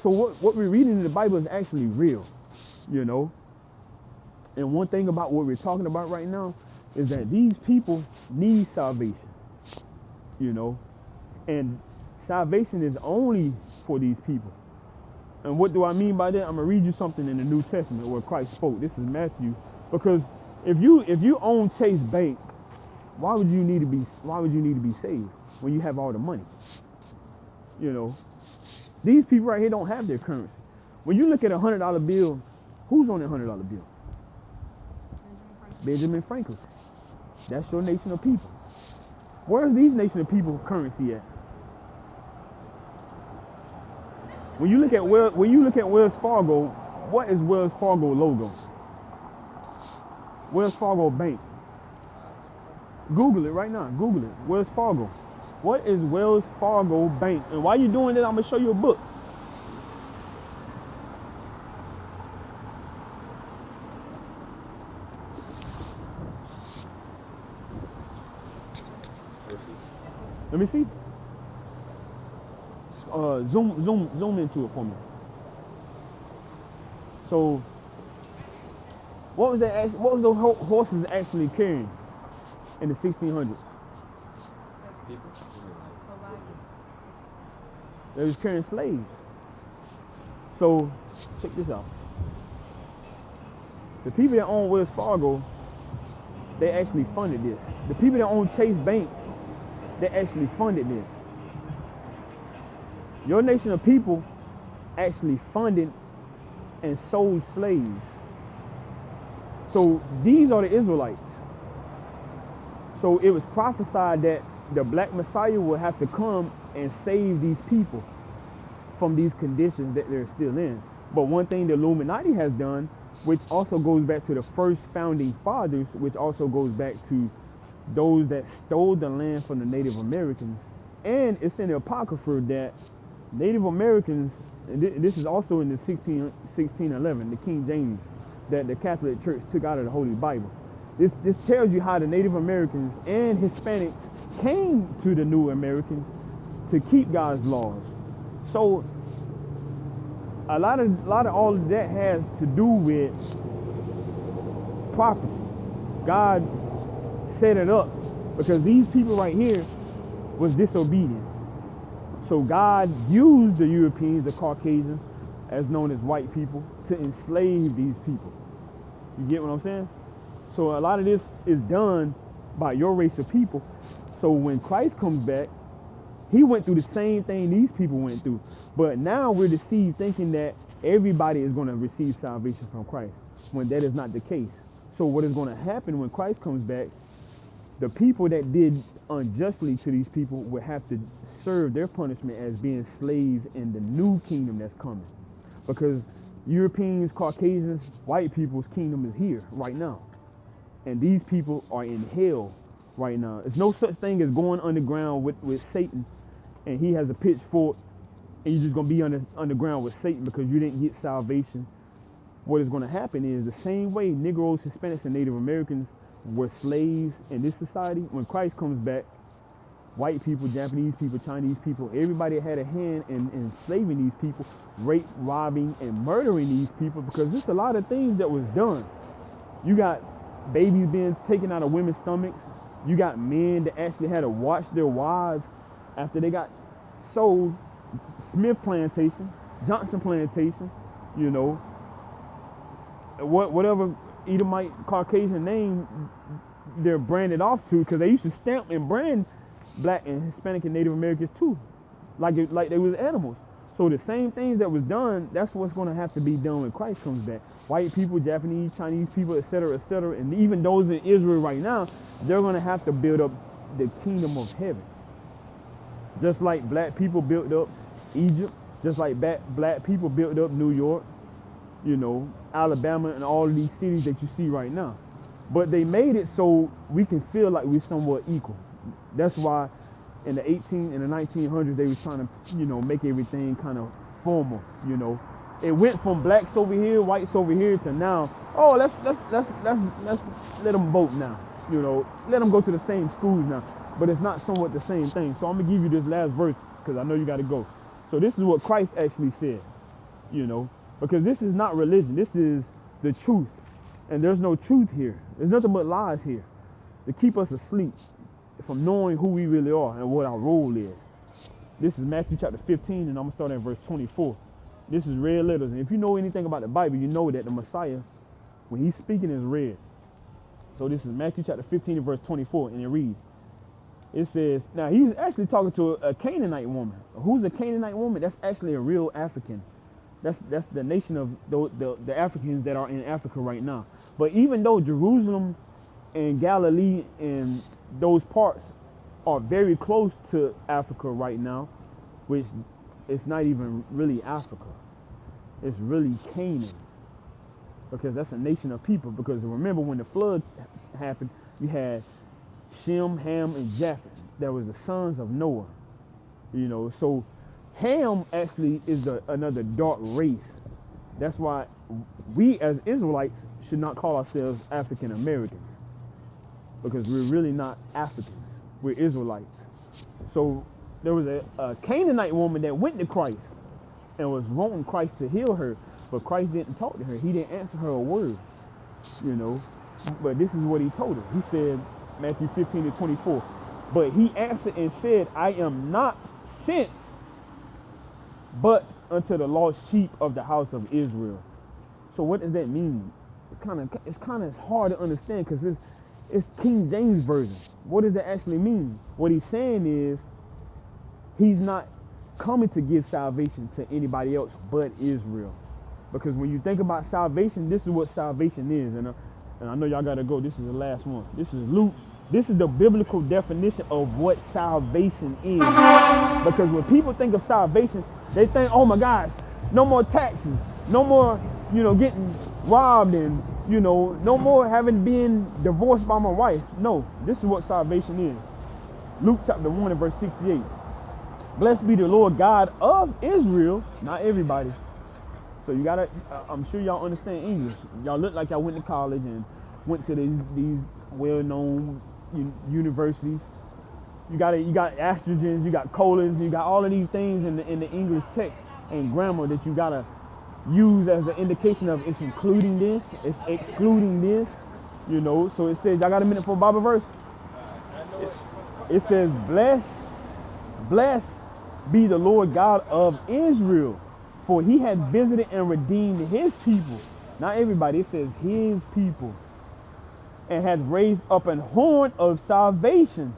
So what we're reading in the Bible is actually real. And one thing about what we're talking about right now is that these people need salvation. And salvation is only for these people. And what do I mean by that? I'm gonna read you something in the New Testament where Christ spoke. This is Matthew. Because if you own Chase Bank, why would you need to be saved when you have all the money? These people right here don't have their currency. When you look at a $100 bill, who's on that $100 bill? Benjamin Franklin. That's your nation of people. Where's these nation of people currency at? When you look at Wells Fargo, what is Wells Fargo logo? Wells Fargo Bank. Google it right now. Google it. Wells Fargo. What is Wells Fargo Bank? And while you're doing that, I'm gonna show you a book. Let me see. Zoom into it for me. So, what was the horses actually carrying in the 1600s? People. They was carrying slaves. So, check this out. The people that own Wells Fargo, they actually funded this. The people that own Chase Bank, they actually funded this. Your nation of people actually funded and sold slaves. So these are the Israelites. So it was prophesied that the black Messiah will have to come and save these people from these conditions that they're still in. But one thing the Illuminati has done, which also goes back to the first founding fathers, which also goes back to those that stole the land from the Native Americans. And it's in the Apocrypha that Native Americans, and this is also in the 1611, the King James, that the Catholic Church took out of the Holy Bible. This tells you how the Native Americans and Hispanics came to the New Americans to keep God's laws. So a lot of all of that has to do with prophecy. God set it up because these people right here was disobedient. So God used the Europeans, the Caucasians, as known as white people, to enslave these people. You get what I'm saying? So a lot of this is done by your race of people. So when Christ comes back, he went through the same thing these people went through. But now we're deceived thinking that everybody is going to receive salvation from Christ, when that is not the case. So what is going to happen when Christ comes back, the people that did unjustly to these people would have to serve their punishment as being slaves in the new kingdom that's coming. Because Europeans, Caucasians, white people's kingdom is here right now. And these people are in hell right now. There's no such thing as going underground with Satan and he has a pitchfork and you're just going to be underground with Satan because you didn't get salvation. What is going to happen is the same way Negroes, Hispanics, and Native Americans were slaves in this society. When Christ comes back, white people, Japanese people, Chinese people, everybody had a hand in enslaving these people, rape, robbing, and murdering these people because there's a lot of things that was done. You got babies being taken out of women's stomachs. You got men that actually had to watch their wives after they got sold. Smith Plantation, Johnson Plantation, you know, whatever Edomite Caucasian name they're branded off to, because they used to stamp and brand Black and Hispanic and Native Americans too, like they was animals. So the same things that was done, that's what's going to have to be done when Christ comes back. White people, Japanese, Chinese people, etc., and even those in Israel right now, they're going to have to build up the kingdom of heaven. Just like black people built up Egypt, just like black people built up New York, you know, Alabama, and all of these cities that you see right now. But they made it so we can feel like we're somewhat equal. That's why in the 1900s, they was trying to, you know, make everything kind of formal, you know. It went from blacks over here, whites over here, to now, oh, let's let them vote now, you know, let them go to the same schools now. But it's not somewhat the same thing. So I'm gonna give you this last verse because I know you got to go. So this is what Christ actually said, you know, because this is not religion. This is the truth, and there's no truth here. There's nothing but lies here to keep us asleep from knowing who we really are and what our role is. This is Matthew chapter 15, and I'm gonna start at verse 24. This is red letters, and if you know anything about the Bible, you know that the Messiah, when he's speaking, is red. So this is Matthew chapter 15 and verse 24, and it reads, it says, now he's actually talking to a Canaanite woman. Who's a Canaanite woman? That's actually a real African. That's the nation of the Africans that are in Africa right now. But even though Jerusalem and Galilee and those parts are very close to Africa right now, which it's not even really Africa. It's really Canaan, because that's a nation of people. Because remember, when the flood happened, you had Shem, Ham, and Japheth. That was the sons of Noah. You know, so Ham actually is another dark race. That's why we as Israelites should not call ourselves African Americans, because we're really not Africans. We're Israelites. So there was a Canaanite woman that went to Christ and was wanting Christ to heal her, but Christ didn't talk to her. He didn't answer her a word, you know. But this is what he told her. He said, Matthew 15 to 24, but he answered and said, I am not sent but unto the lost sheep of the house of Israel. So what does that mean? It's kind of hard to understand, because it's King James Version. What does that actually mean? What he's saying is he's not coming to give salvation to anybody else but Israel. Because when you think about salvation, this is what salvation is. And I know y'all got to go. This is the last one. This is Luke. This is the biblical definition of what salvation is. Because when people think of salvation, they think, oh my gosh, no more taxes, no more, you know, getting robbed, and, you know, no more having been divorced by my wife. No, this is what salvation is. Luke chapter 1 and verse 68. Blessed be the Lord God of Israel, not everybody. So you gotta, I'm sure y'all understand English. Y'all look like y'all went to college and went to these well-known universities. You got estrogens, you got colons, you got all of these things in the English text and grammar that you gotta use as an indication of it's including this, it's excluding this, you know. So it says, y'all got a minute for a Bible verse? It says, blessed be the Lord God of Israel, for he hath visited and redeemed his people. Not everybody, it says his people. And hath raised up an horn of salvation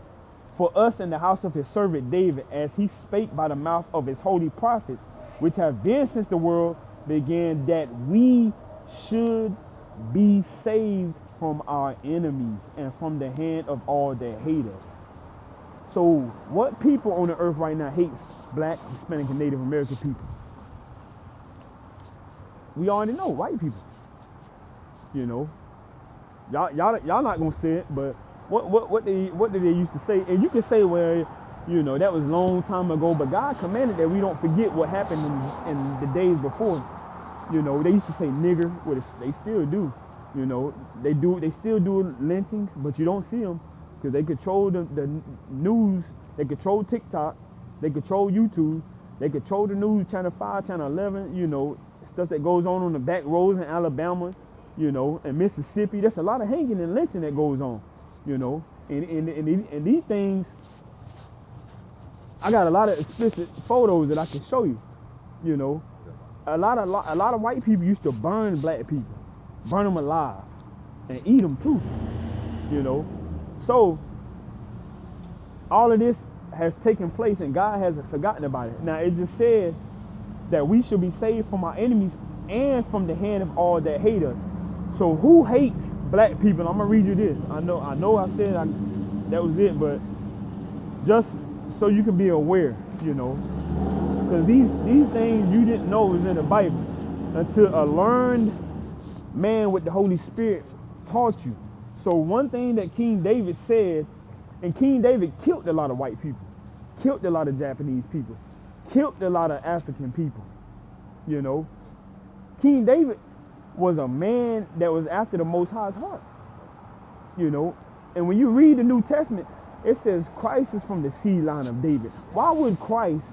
for us in the house of his servant David, as he spake by the mouth of his holy prophets, which have been since the world began, that we should be saved from our enemies and from the hand of all that hate us. So what people on the earth right now hates black, Hispanic, and Native American people? We already know, white people. You know, y'all not gonna say it, but what did they used to say? And you can say, well, you know, that was a long time ago, but God commanded that we don't forget what happened in the days before. You know, they used to say nigger, well, they still do. You know, they still do lynchings, but you don't see them because they control the news, they control TikTok, they control YouTube, they control the news, Channel 5, Channel 11, you know, stuff that goes on the back roads in Alabama, you know, and Mississippi. There's a lot of hanging and lynching that goes on, you know, and these things, I got a lot of explicit photos that I can show you, you know. A lot of white people used to burn black people, burn them alive, and eat them too, you know. So all of this has taken place, and God hasn't forgotten about it. Now it just said that we should be saved from our enemies and from the hand of all that hate us. So who hates black people? I'm gonna read you this. I know I said that was it, but just so you can be aware, you know. Because these things you didn't know was in the Bible until a learned man with the Holy Spirit taught you. So one thing that King David said, and King David killed a lot of white people, killed a lot of Japanese people, killed a lot of African people, you know. King David was a man that was after the Most High's heart, you know. And when you read the New Testament, it says Christ is from the seed line of David. Why would Christ,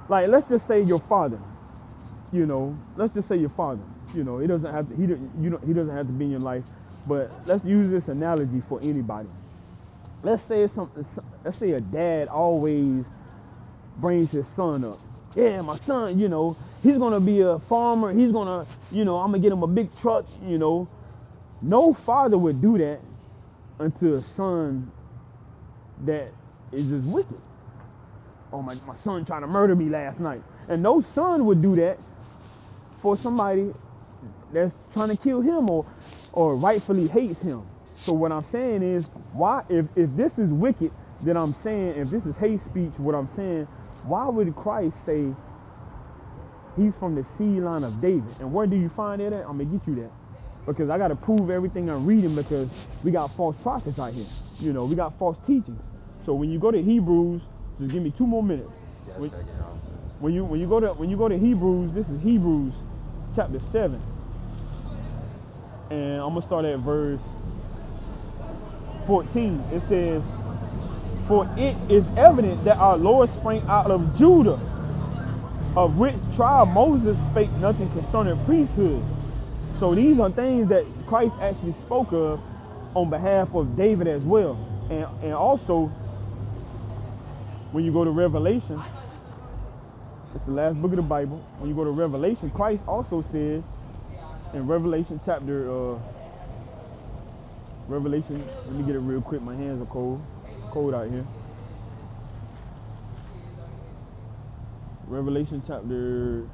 like, let's just say your father, you know, let's just say your father, you know, he doesn't have to be in your life, but let's use this analogy for anybody. Let's say a dad always brings his son up. Yeah, my son, you know, he's gonna be a farmer. He's gonna, you know, I'm gonna get him a big truck, you know. No father would do that unto a son that is just wicked. Oh, my son tried to murder me last night. And no son would do that for somebody that's trying to kill him or rightfully hates him. So what I'm saying is, why, if this is wicked, then I'm saying, if this is hate speech, what I'm saying, why would Christ say he's from the seed line of David? And where do you find that at? I'm going to get you that. Because I got to prove everything I'm reading, because we got false prophets out here. You know, we got false teachings. So when you go to Hebrews, just give me 2 more minutes. When you go to Hebrews, this is Hebrews chapter 7. And I'm going to start at verse 14. It says, "For it is evident that our Lord sprang out of Judah, of which tribe Moses spake nothing concerning priesthood." So these are things that Christ actually spoke of on behalf of David as well. And also, when you go to Revelation, it's the last book of the Bible. When you go to Revelation, Christ also said in Revelation chapter, let me get it real quick. My hands are cold out here. Revelation chapter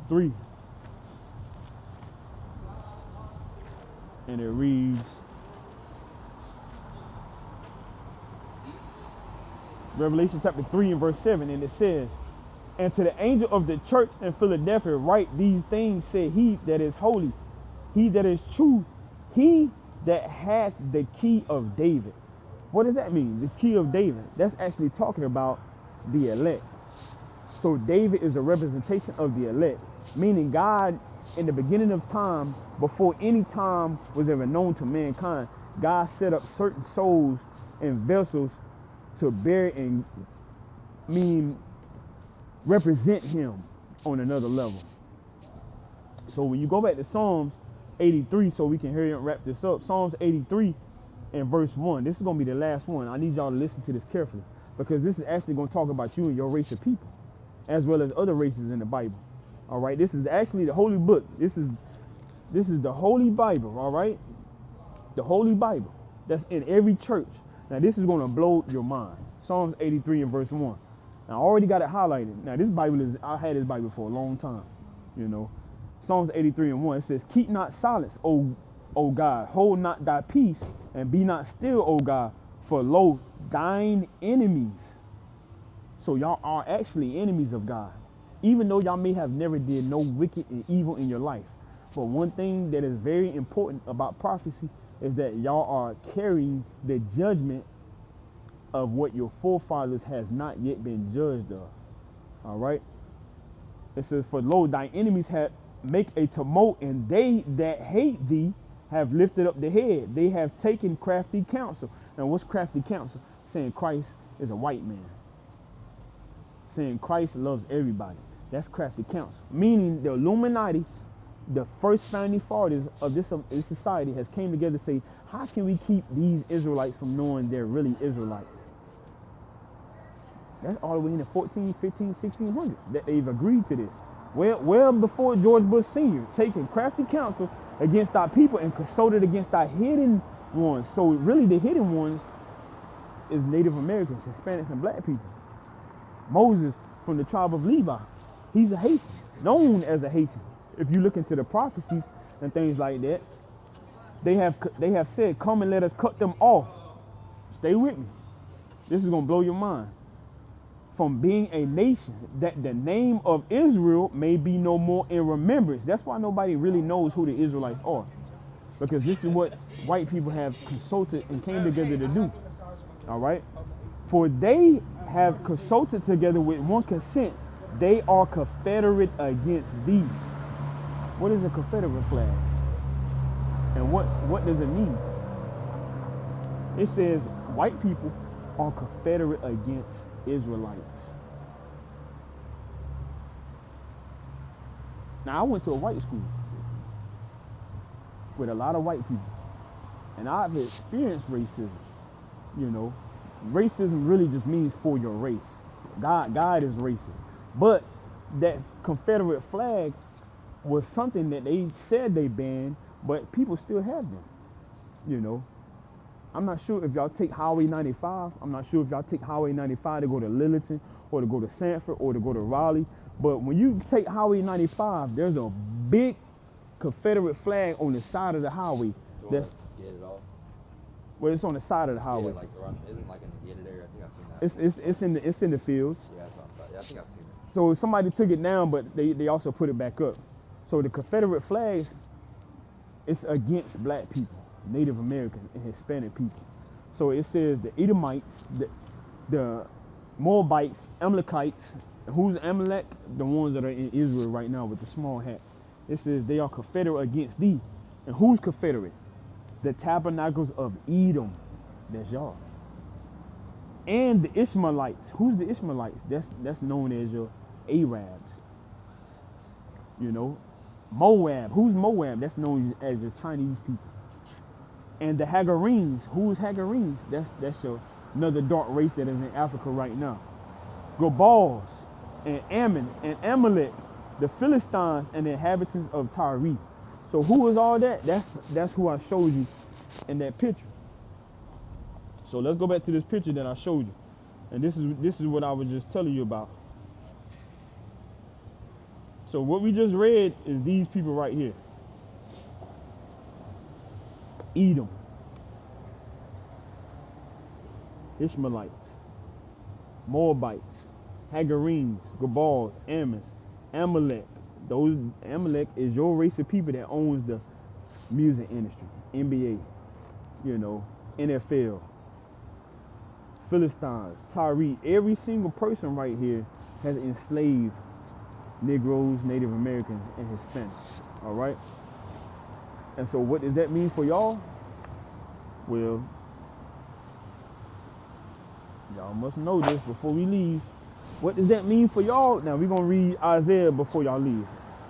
3. And it reads, Revelation chapter 3 and verse 7, and it says, "And to the angel of the church in Philadelphia write these things, said he that is holy, he that is true, he that hath the key of David." What does that mean? The key of David. That's actually talking about the elect. So David is a representation of the elect, meaning God, in the beginning of time, before any time was ever known to mankind, God set up certain souls and vessels to bear and represent him on another level. So when you go back to Psalms 83, so we can hurry and wrap this up. Psalms 83 and verse 1. This is going to be the last one. I need y'all to listen to this carefully, because this is actually going to talk about you and your race of people, as well as other races in the Bible. All right, this is actually the holy book. This is the holy Bible, all right? The holy Bible that's in every church. Now this is going to blow your mind. Psalms 83 and verse 1. Now I already got it highlighted. Now this Bible I had this Bible for a long time, you know. Psalms 83 and 1, it says, "Keep not silence, O O God, hold not thy peace, and be not still, O God, for lo, thine enemies. So y'all are actually enemies of God, even though y'all may have never did no wicked and evil in your life. But one thing that is very important about prophecy is that y'all are carrying the judgment of what your forefathers has not yet been judged of. All right. It says, for lo, thy enemies have make a tumult, and they that hate thee have lifted up the head. They have taken crafty counsel. Now, what's crafty counsel? Saying Christ is a white man. Saying Christ loves everybody. That's crafty counsel. Meaning the Illuminati, the first founding fathers of this society, has came together to say, how can we keep these Israelites from knowing they're really Israelites? That's all the way in the 14, 15, 1600s that they've agreed to this. Well before George Bush Sr. taking crafty counsel against our people and consulted against our hidden ones. So really the hidden ones is Native Americans, Hispanics, and black people. Moses from the tribe of Levi, he's a Haitian, known as a Haitian. If you look into the prophecies and things like that, they have said, come and let us cut them off. Stay with me. This is going to blow your mind. From being a nation, that the name of Israel may be no more in remembrance. That's why nobody really knows who the Israelites are. Because this is what white people have consulted and came together to do. All right? For they have consulted together with one consent. They are confederate against thee. What is a Confederate flag? And what does it mean? It says white people are confederate against Israelites. Now, I went to a white school with a lot of white people, and I've experienced racism. You know, racism really just means for your race. God is racist. But that Confederate flag was something that they said they banned, but people still have them. You know, I'm not sure if y'all take Highway 95. I'm not sure if y'all take Highway 95 to go to Lillington or to go to Sanford or to go to Raleigh. But when you take Highway 95, there's a big Confederate flag on the side of the highway. That's get it off. Well, it's on the side of the highway. Yeah, like around, isn't like in the gated area. I think I've seen that. It's in the fields. Yeah, that's what I'm talking. Yeah, I think I've seen it. So somebody took it down, but they also put it back up. So the Confederate flag, it's against black people, Native Americans, and Hispanic people. So it says the Edomites, the Moabites, Amalekites. Who's Amalek? The ones that are in Israel right now with the small hats. It says they are confederate against thee. And who's confederate? The tabernacles of Edom. That's y'all. And the Ishmaelites. Who's the Ishmaelites? That's known as your Arabs. You know, Moab. Who's Moab? That's known as your Chinese people. And the Hagarenes. Who's Hagarenes? That's your another dark race that is in Africa right now. Gobals and Ammon and Amalek, the Philistines and the inhabitants of Tyre. So who is all that? That's who I showed you in that picture. So let's go back to this picture that I showed you. And this is what I was just telling you about. So what we just read is these people right here. Edom, Ishmaelites, Moabites, Hagarenes, Gabals, Ammons, Amalek. Those Amalek is your race of people that owns the music industry, NBA, you know, NFL, Philistines, Tyre. Every single person right here has enslaved Negroes, Native Americans, and Hispanics. All right. And so what does that mean for y'all? Well, y'all must know this before we leave. What does that mean for y'all? Now we're gonna read Isaiah before y'all leave.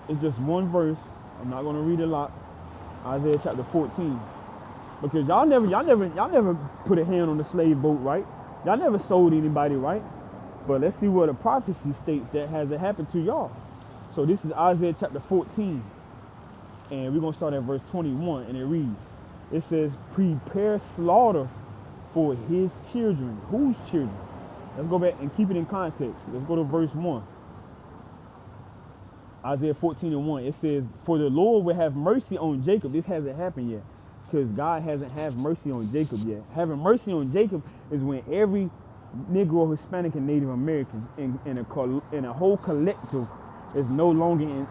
It's just one verse. I'm not gonna read a lot. Isaiah chapter 14. Because y'all never put a hand on the slave boat, right? Y'all never sold anybody, right? But let's see what a prophecy states that has happened to y'all. So this is Isaiah chapter 14. And we're going to start at verse 21, and it reads, it says, prepare slaughter for his children. Whose children? Let's go back and keep it in context. Let's go to verse 1. Isaiah 14:1. It says, for the Lord will have mercy on Jacob. This hasn't happened yet. because God hasn't had mercy on Jacob yet. Having mercy on Jacob is when every Negro, Hispanic, and Native American in a whole collective is no longer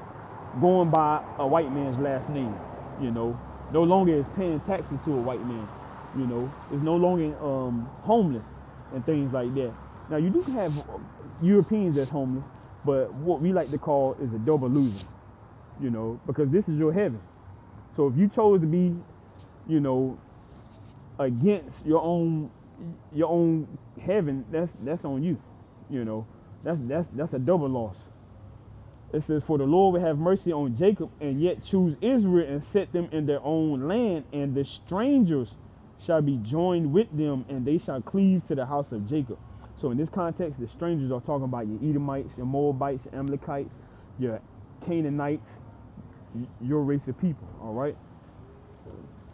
going by a white man's last name. No longer is paying taxes to a white man. Is no longer homeless and things like that. Now you do have Europeans that's homeless, but what we like to call is a double loser. Because this is your heaven. So if you chose to be, against your own heaven, that's on you. That's a double loss. It says, for the Lord will have mercy on Jacob and yet choose Israel and set them in their own land, and the strangers shall be joined with them, and they shall cleave to the house of Jacob. So in this context, the strangers are talking about your Edomites, your Moabites, your Amalekites, your Canaanites, your race of people, all right?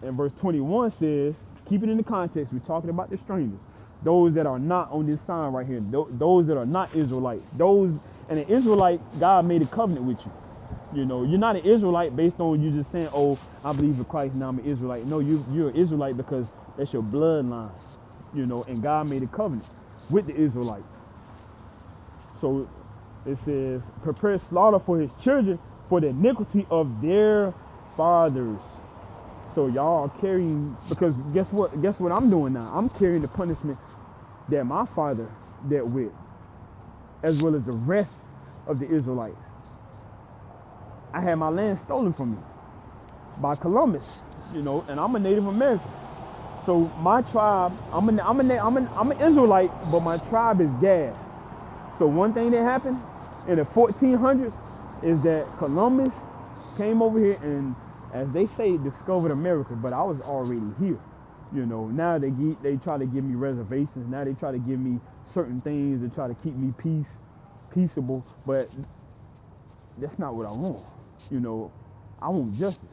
And verse 21 says, keep it in the context, we're talking about the strangers, those that are not on this sign right here, those that are not Israelites, and an Israelite, God made a covenant with you. You're not an Israelite based on you just saying, oh, I believe in Christ, now I'm an Israelite. No, you're an Israelite because that's your bloodline, and God made a covenant with the Israelites. So it says, prepare slaughter for his children for the iniquity of their fathers. So y'all are carrying, because guess what I'm doing now? I'm carrying the punishment that my father dealt with, as well as the rest of the Israelites. I had my land stolen from me by Columbus, and I'm a Native American. So my tribe, I'm an Israelite, but my tribe is Gad. So one thing that happened in the 1400s is that Columbus came over here and, as they say, discovered America, but I was already here. Now they try to give me reservations. Now they try to give me certain things to try to keep me peaceable, but that's not what I want. I want justice,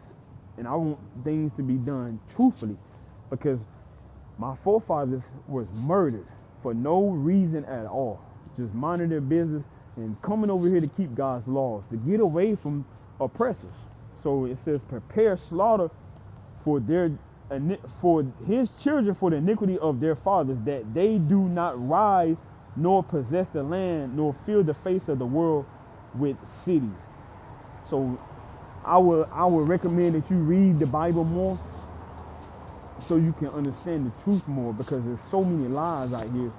and I want things to be done truthfully, because my forefathers was murdered for no reason at all, just minding their business and coming over here to keep God's laws, to get away from oppressors. So it says, prepare slaughter for his children for the iniquity of their fathers, that they do not rise nor possess the land, nor fill the face of the world with cities. So I would recommend that you read the Bible more so you can understand the truth more, because there's so many lies out here,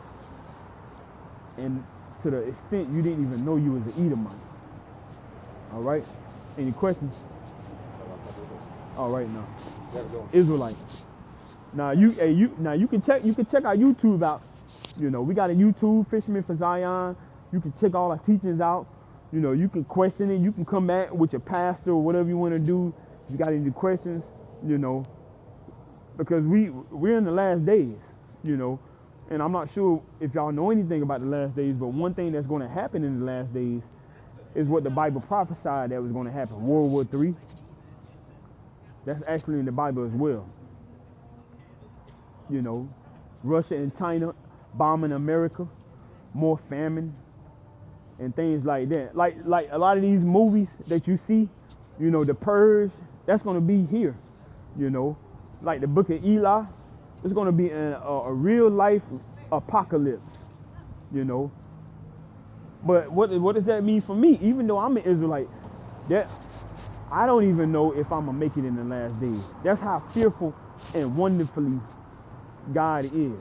and to the extent you didn't even know you was an Edomite. All right? Any questions? All right, now. Israelites. Now you can check our YouTube out. We got a YouTube, Fisherman for Zion. You can check all our teachings out. You can question it. You can come back with your pastor or whatever you want to do. If you got any questions, because we're in the last days, and I'm not sure if y'all know anything about the last days, but one thing that's going to happen in the last days is what the Bible prophesied that was going to happen. World War III. That's actually in the Bible as well. Russia and China bombing America, more famine, and things like that. Like a lot of these movies that you see, the Purge, that's going to be here. Like the Book of Eli, it's going to be a real life apocalypse. But what does that mean for me? Even though I'm an Israelite, that I don't even know if I'm gonna make it in the last days. That's how fearful and wonderfully God is.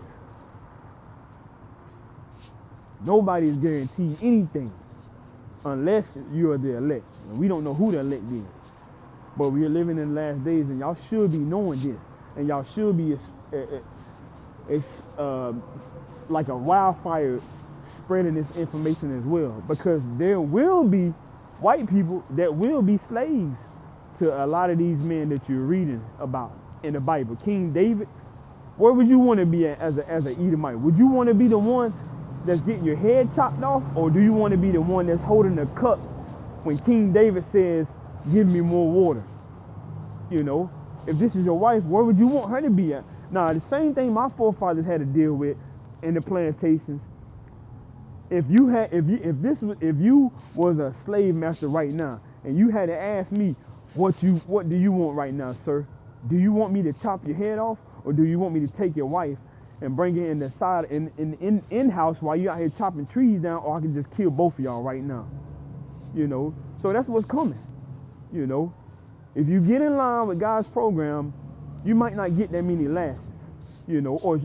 Nobody is guaranteed anything unless you are the elect. And we don't know who the elect is. But we are living in the last days, and y'all should be knowing this. And y'all should be like a wildfire spreading this information as well. Because there will be white people that will be slaves to a lot of these men that you're reading about in the Bible. King David, where would you want to be at as an Edomite? Would you want to be the one that's getting your head chopped off, or do you want to be the one that's holding the cup when King David says, give me more water? If this is your wife, where would you want her to be at? Now, the same thing my forefathers had to deal with in the plantations. If you was a slave master right now, and you had to ask me, what do you want right now, sir? Do you want me to chop your head off, or do you want me to take your wife and bring it in the side in house while you out here chopping trees down, or I can just kill both of y'all right now? You know, so that's what's coming. You know, if you get in line with God's program, you might not get that many lashes. You know, or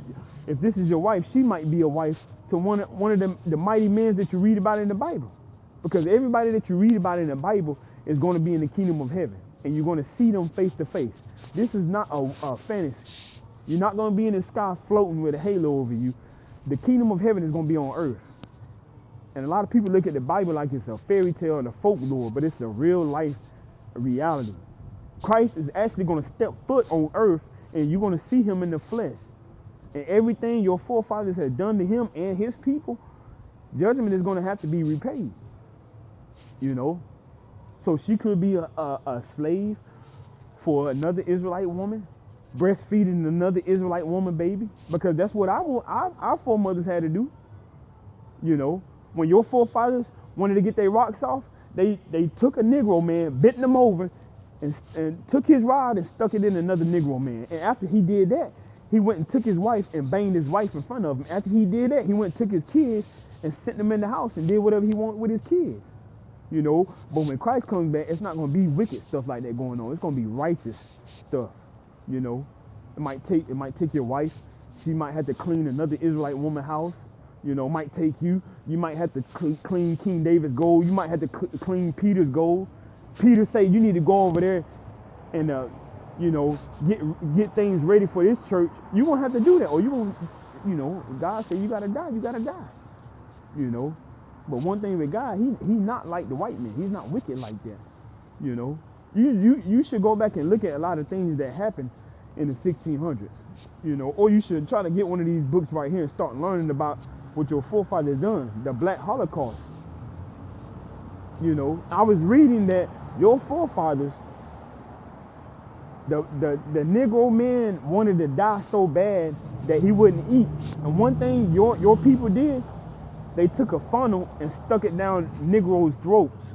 if this is your wife, she might be a wife to one of the mighty men that you read about in the Bible, because everybody that you read about in the Bible is going to be in the kingdom of heaven, and you're going to see them face to face. This is not a fantasy. You're not going to be in the sky floating with a halo over you. The kingdom of heaven is going to be on earth. And a lot of people look at the Bible like it's a fairy tale and a folklore, but it's a real life reality. Christ is actually going to step foot on earth, and you're going to see him in the flesh. And everything your forefathers had done to him and his people, judgment is going to have to be repaid. You know? So she could be a slave for another Israelite woman, breastfeeding another Israelite woman baby, because that's what our foremothers had to do. You know, when your forefathers wanted to get their rocks off, they took a Negro man, bent him over, and took his rod and stuck it in another Negro man. And after he did that, he went and took his wife and banged his wife in front of him. After he did that, he went and took his kids and sent them in the house and did whatever he wanted with his kids. You know, but when Christ comes back, it's not going to be wicked stuff like that going on. It's going to be righteous stuff. You know, it might take your wife. She might have to clean another Israelite woman's house. You know, it might take you. You might have to clean King David's gold. You might have to clean Peter's gold. Peter say you need to go over there and you know, get things ready for this church. You won't have to do that, or you won't. You know, God said you gotta die. You gotta die. You know. But one thing with God, he not like the white man. He's not wicked like that. You know, you should go back and look at a lot of things that happened in the 1600s. You know, or you should try to get one of these books right here and start learning about what your forefathers done, the Black Holocaust. You know, I was reading that your forefathers, the Negro man wanted to die so bad that he wouldn't eat. And one thing your people did, they took a funnel and stuck it down Negroes' throats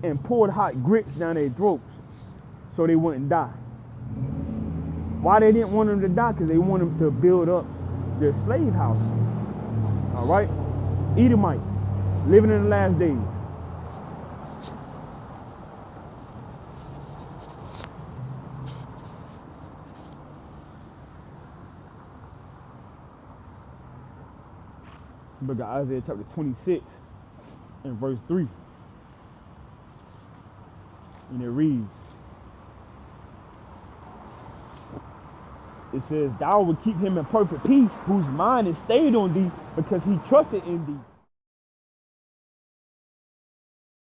and poured hot grits down their throats so they wouldn't die. Why they didn't want them to die? Because they wanted them to build up their slave houses. All right? Edomites, living in the last days. Look at Isaiah chapter 26 and verse 3. And it reads, it says, thou will keep him in perfect peace, whose mind is stayed on thee, because he trusted in thee.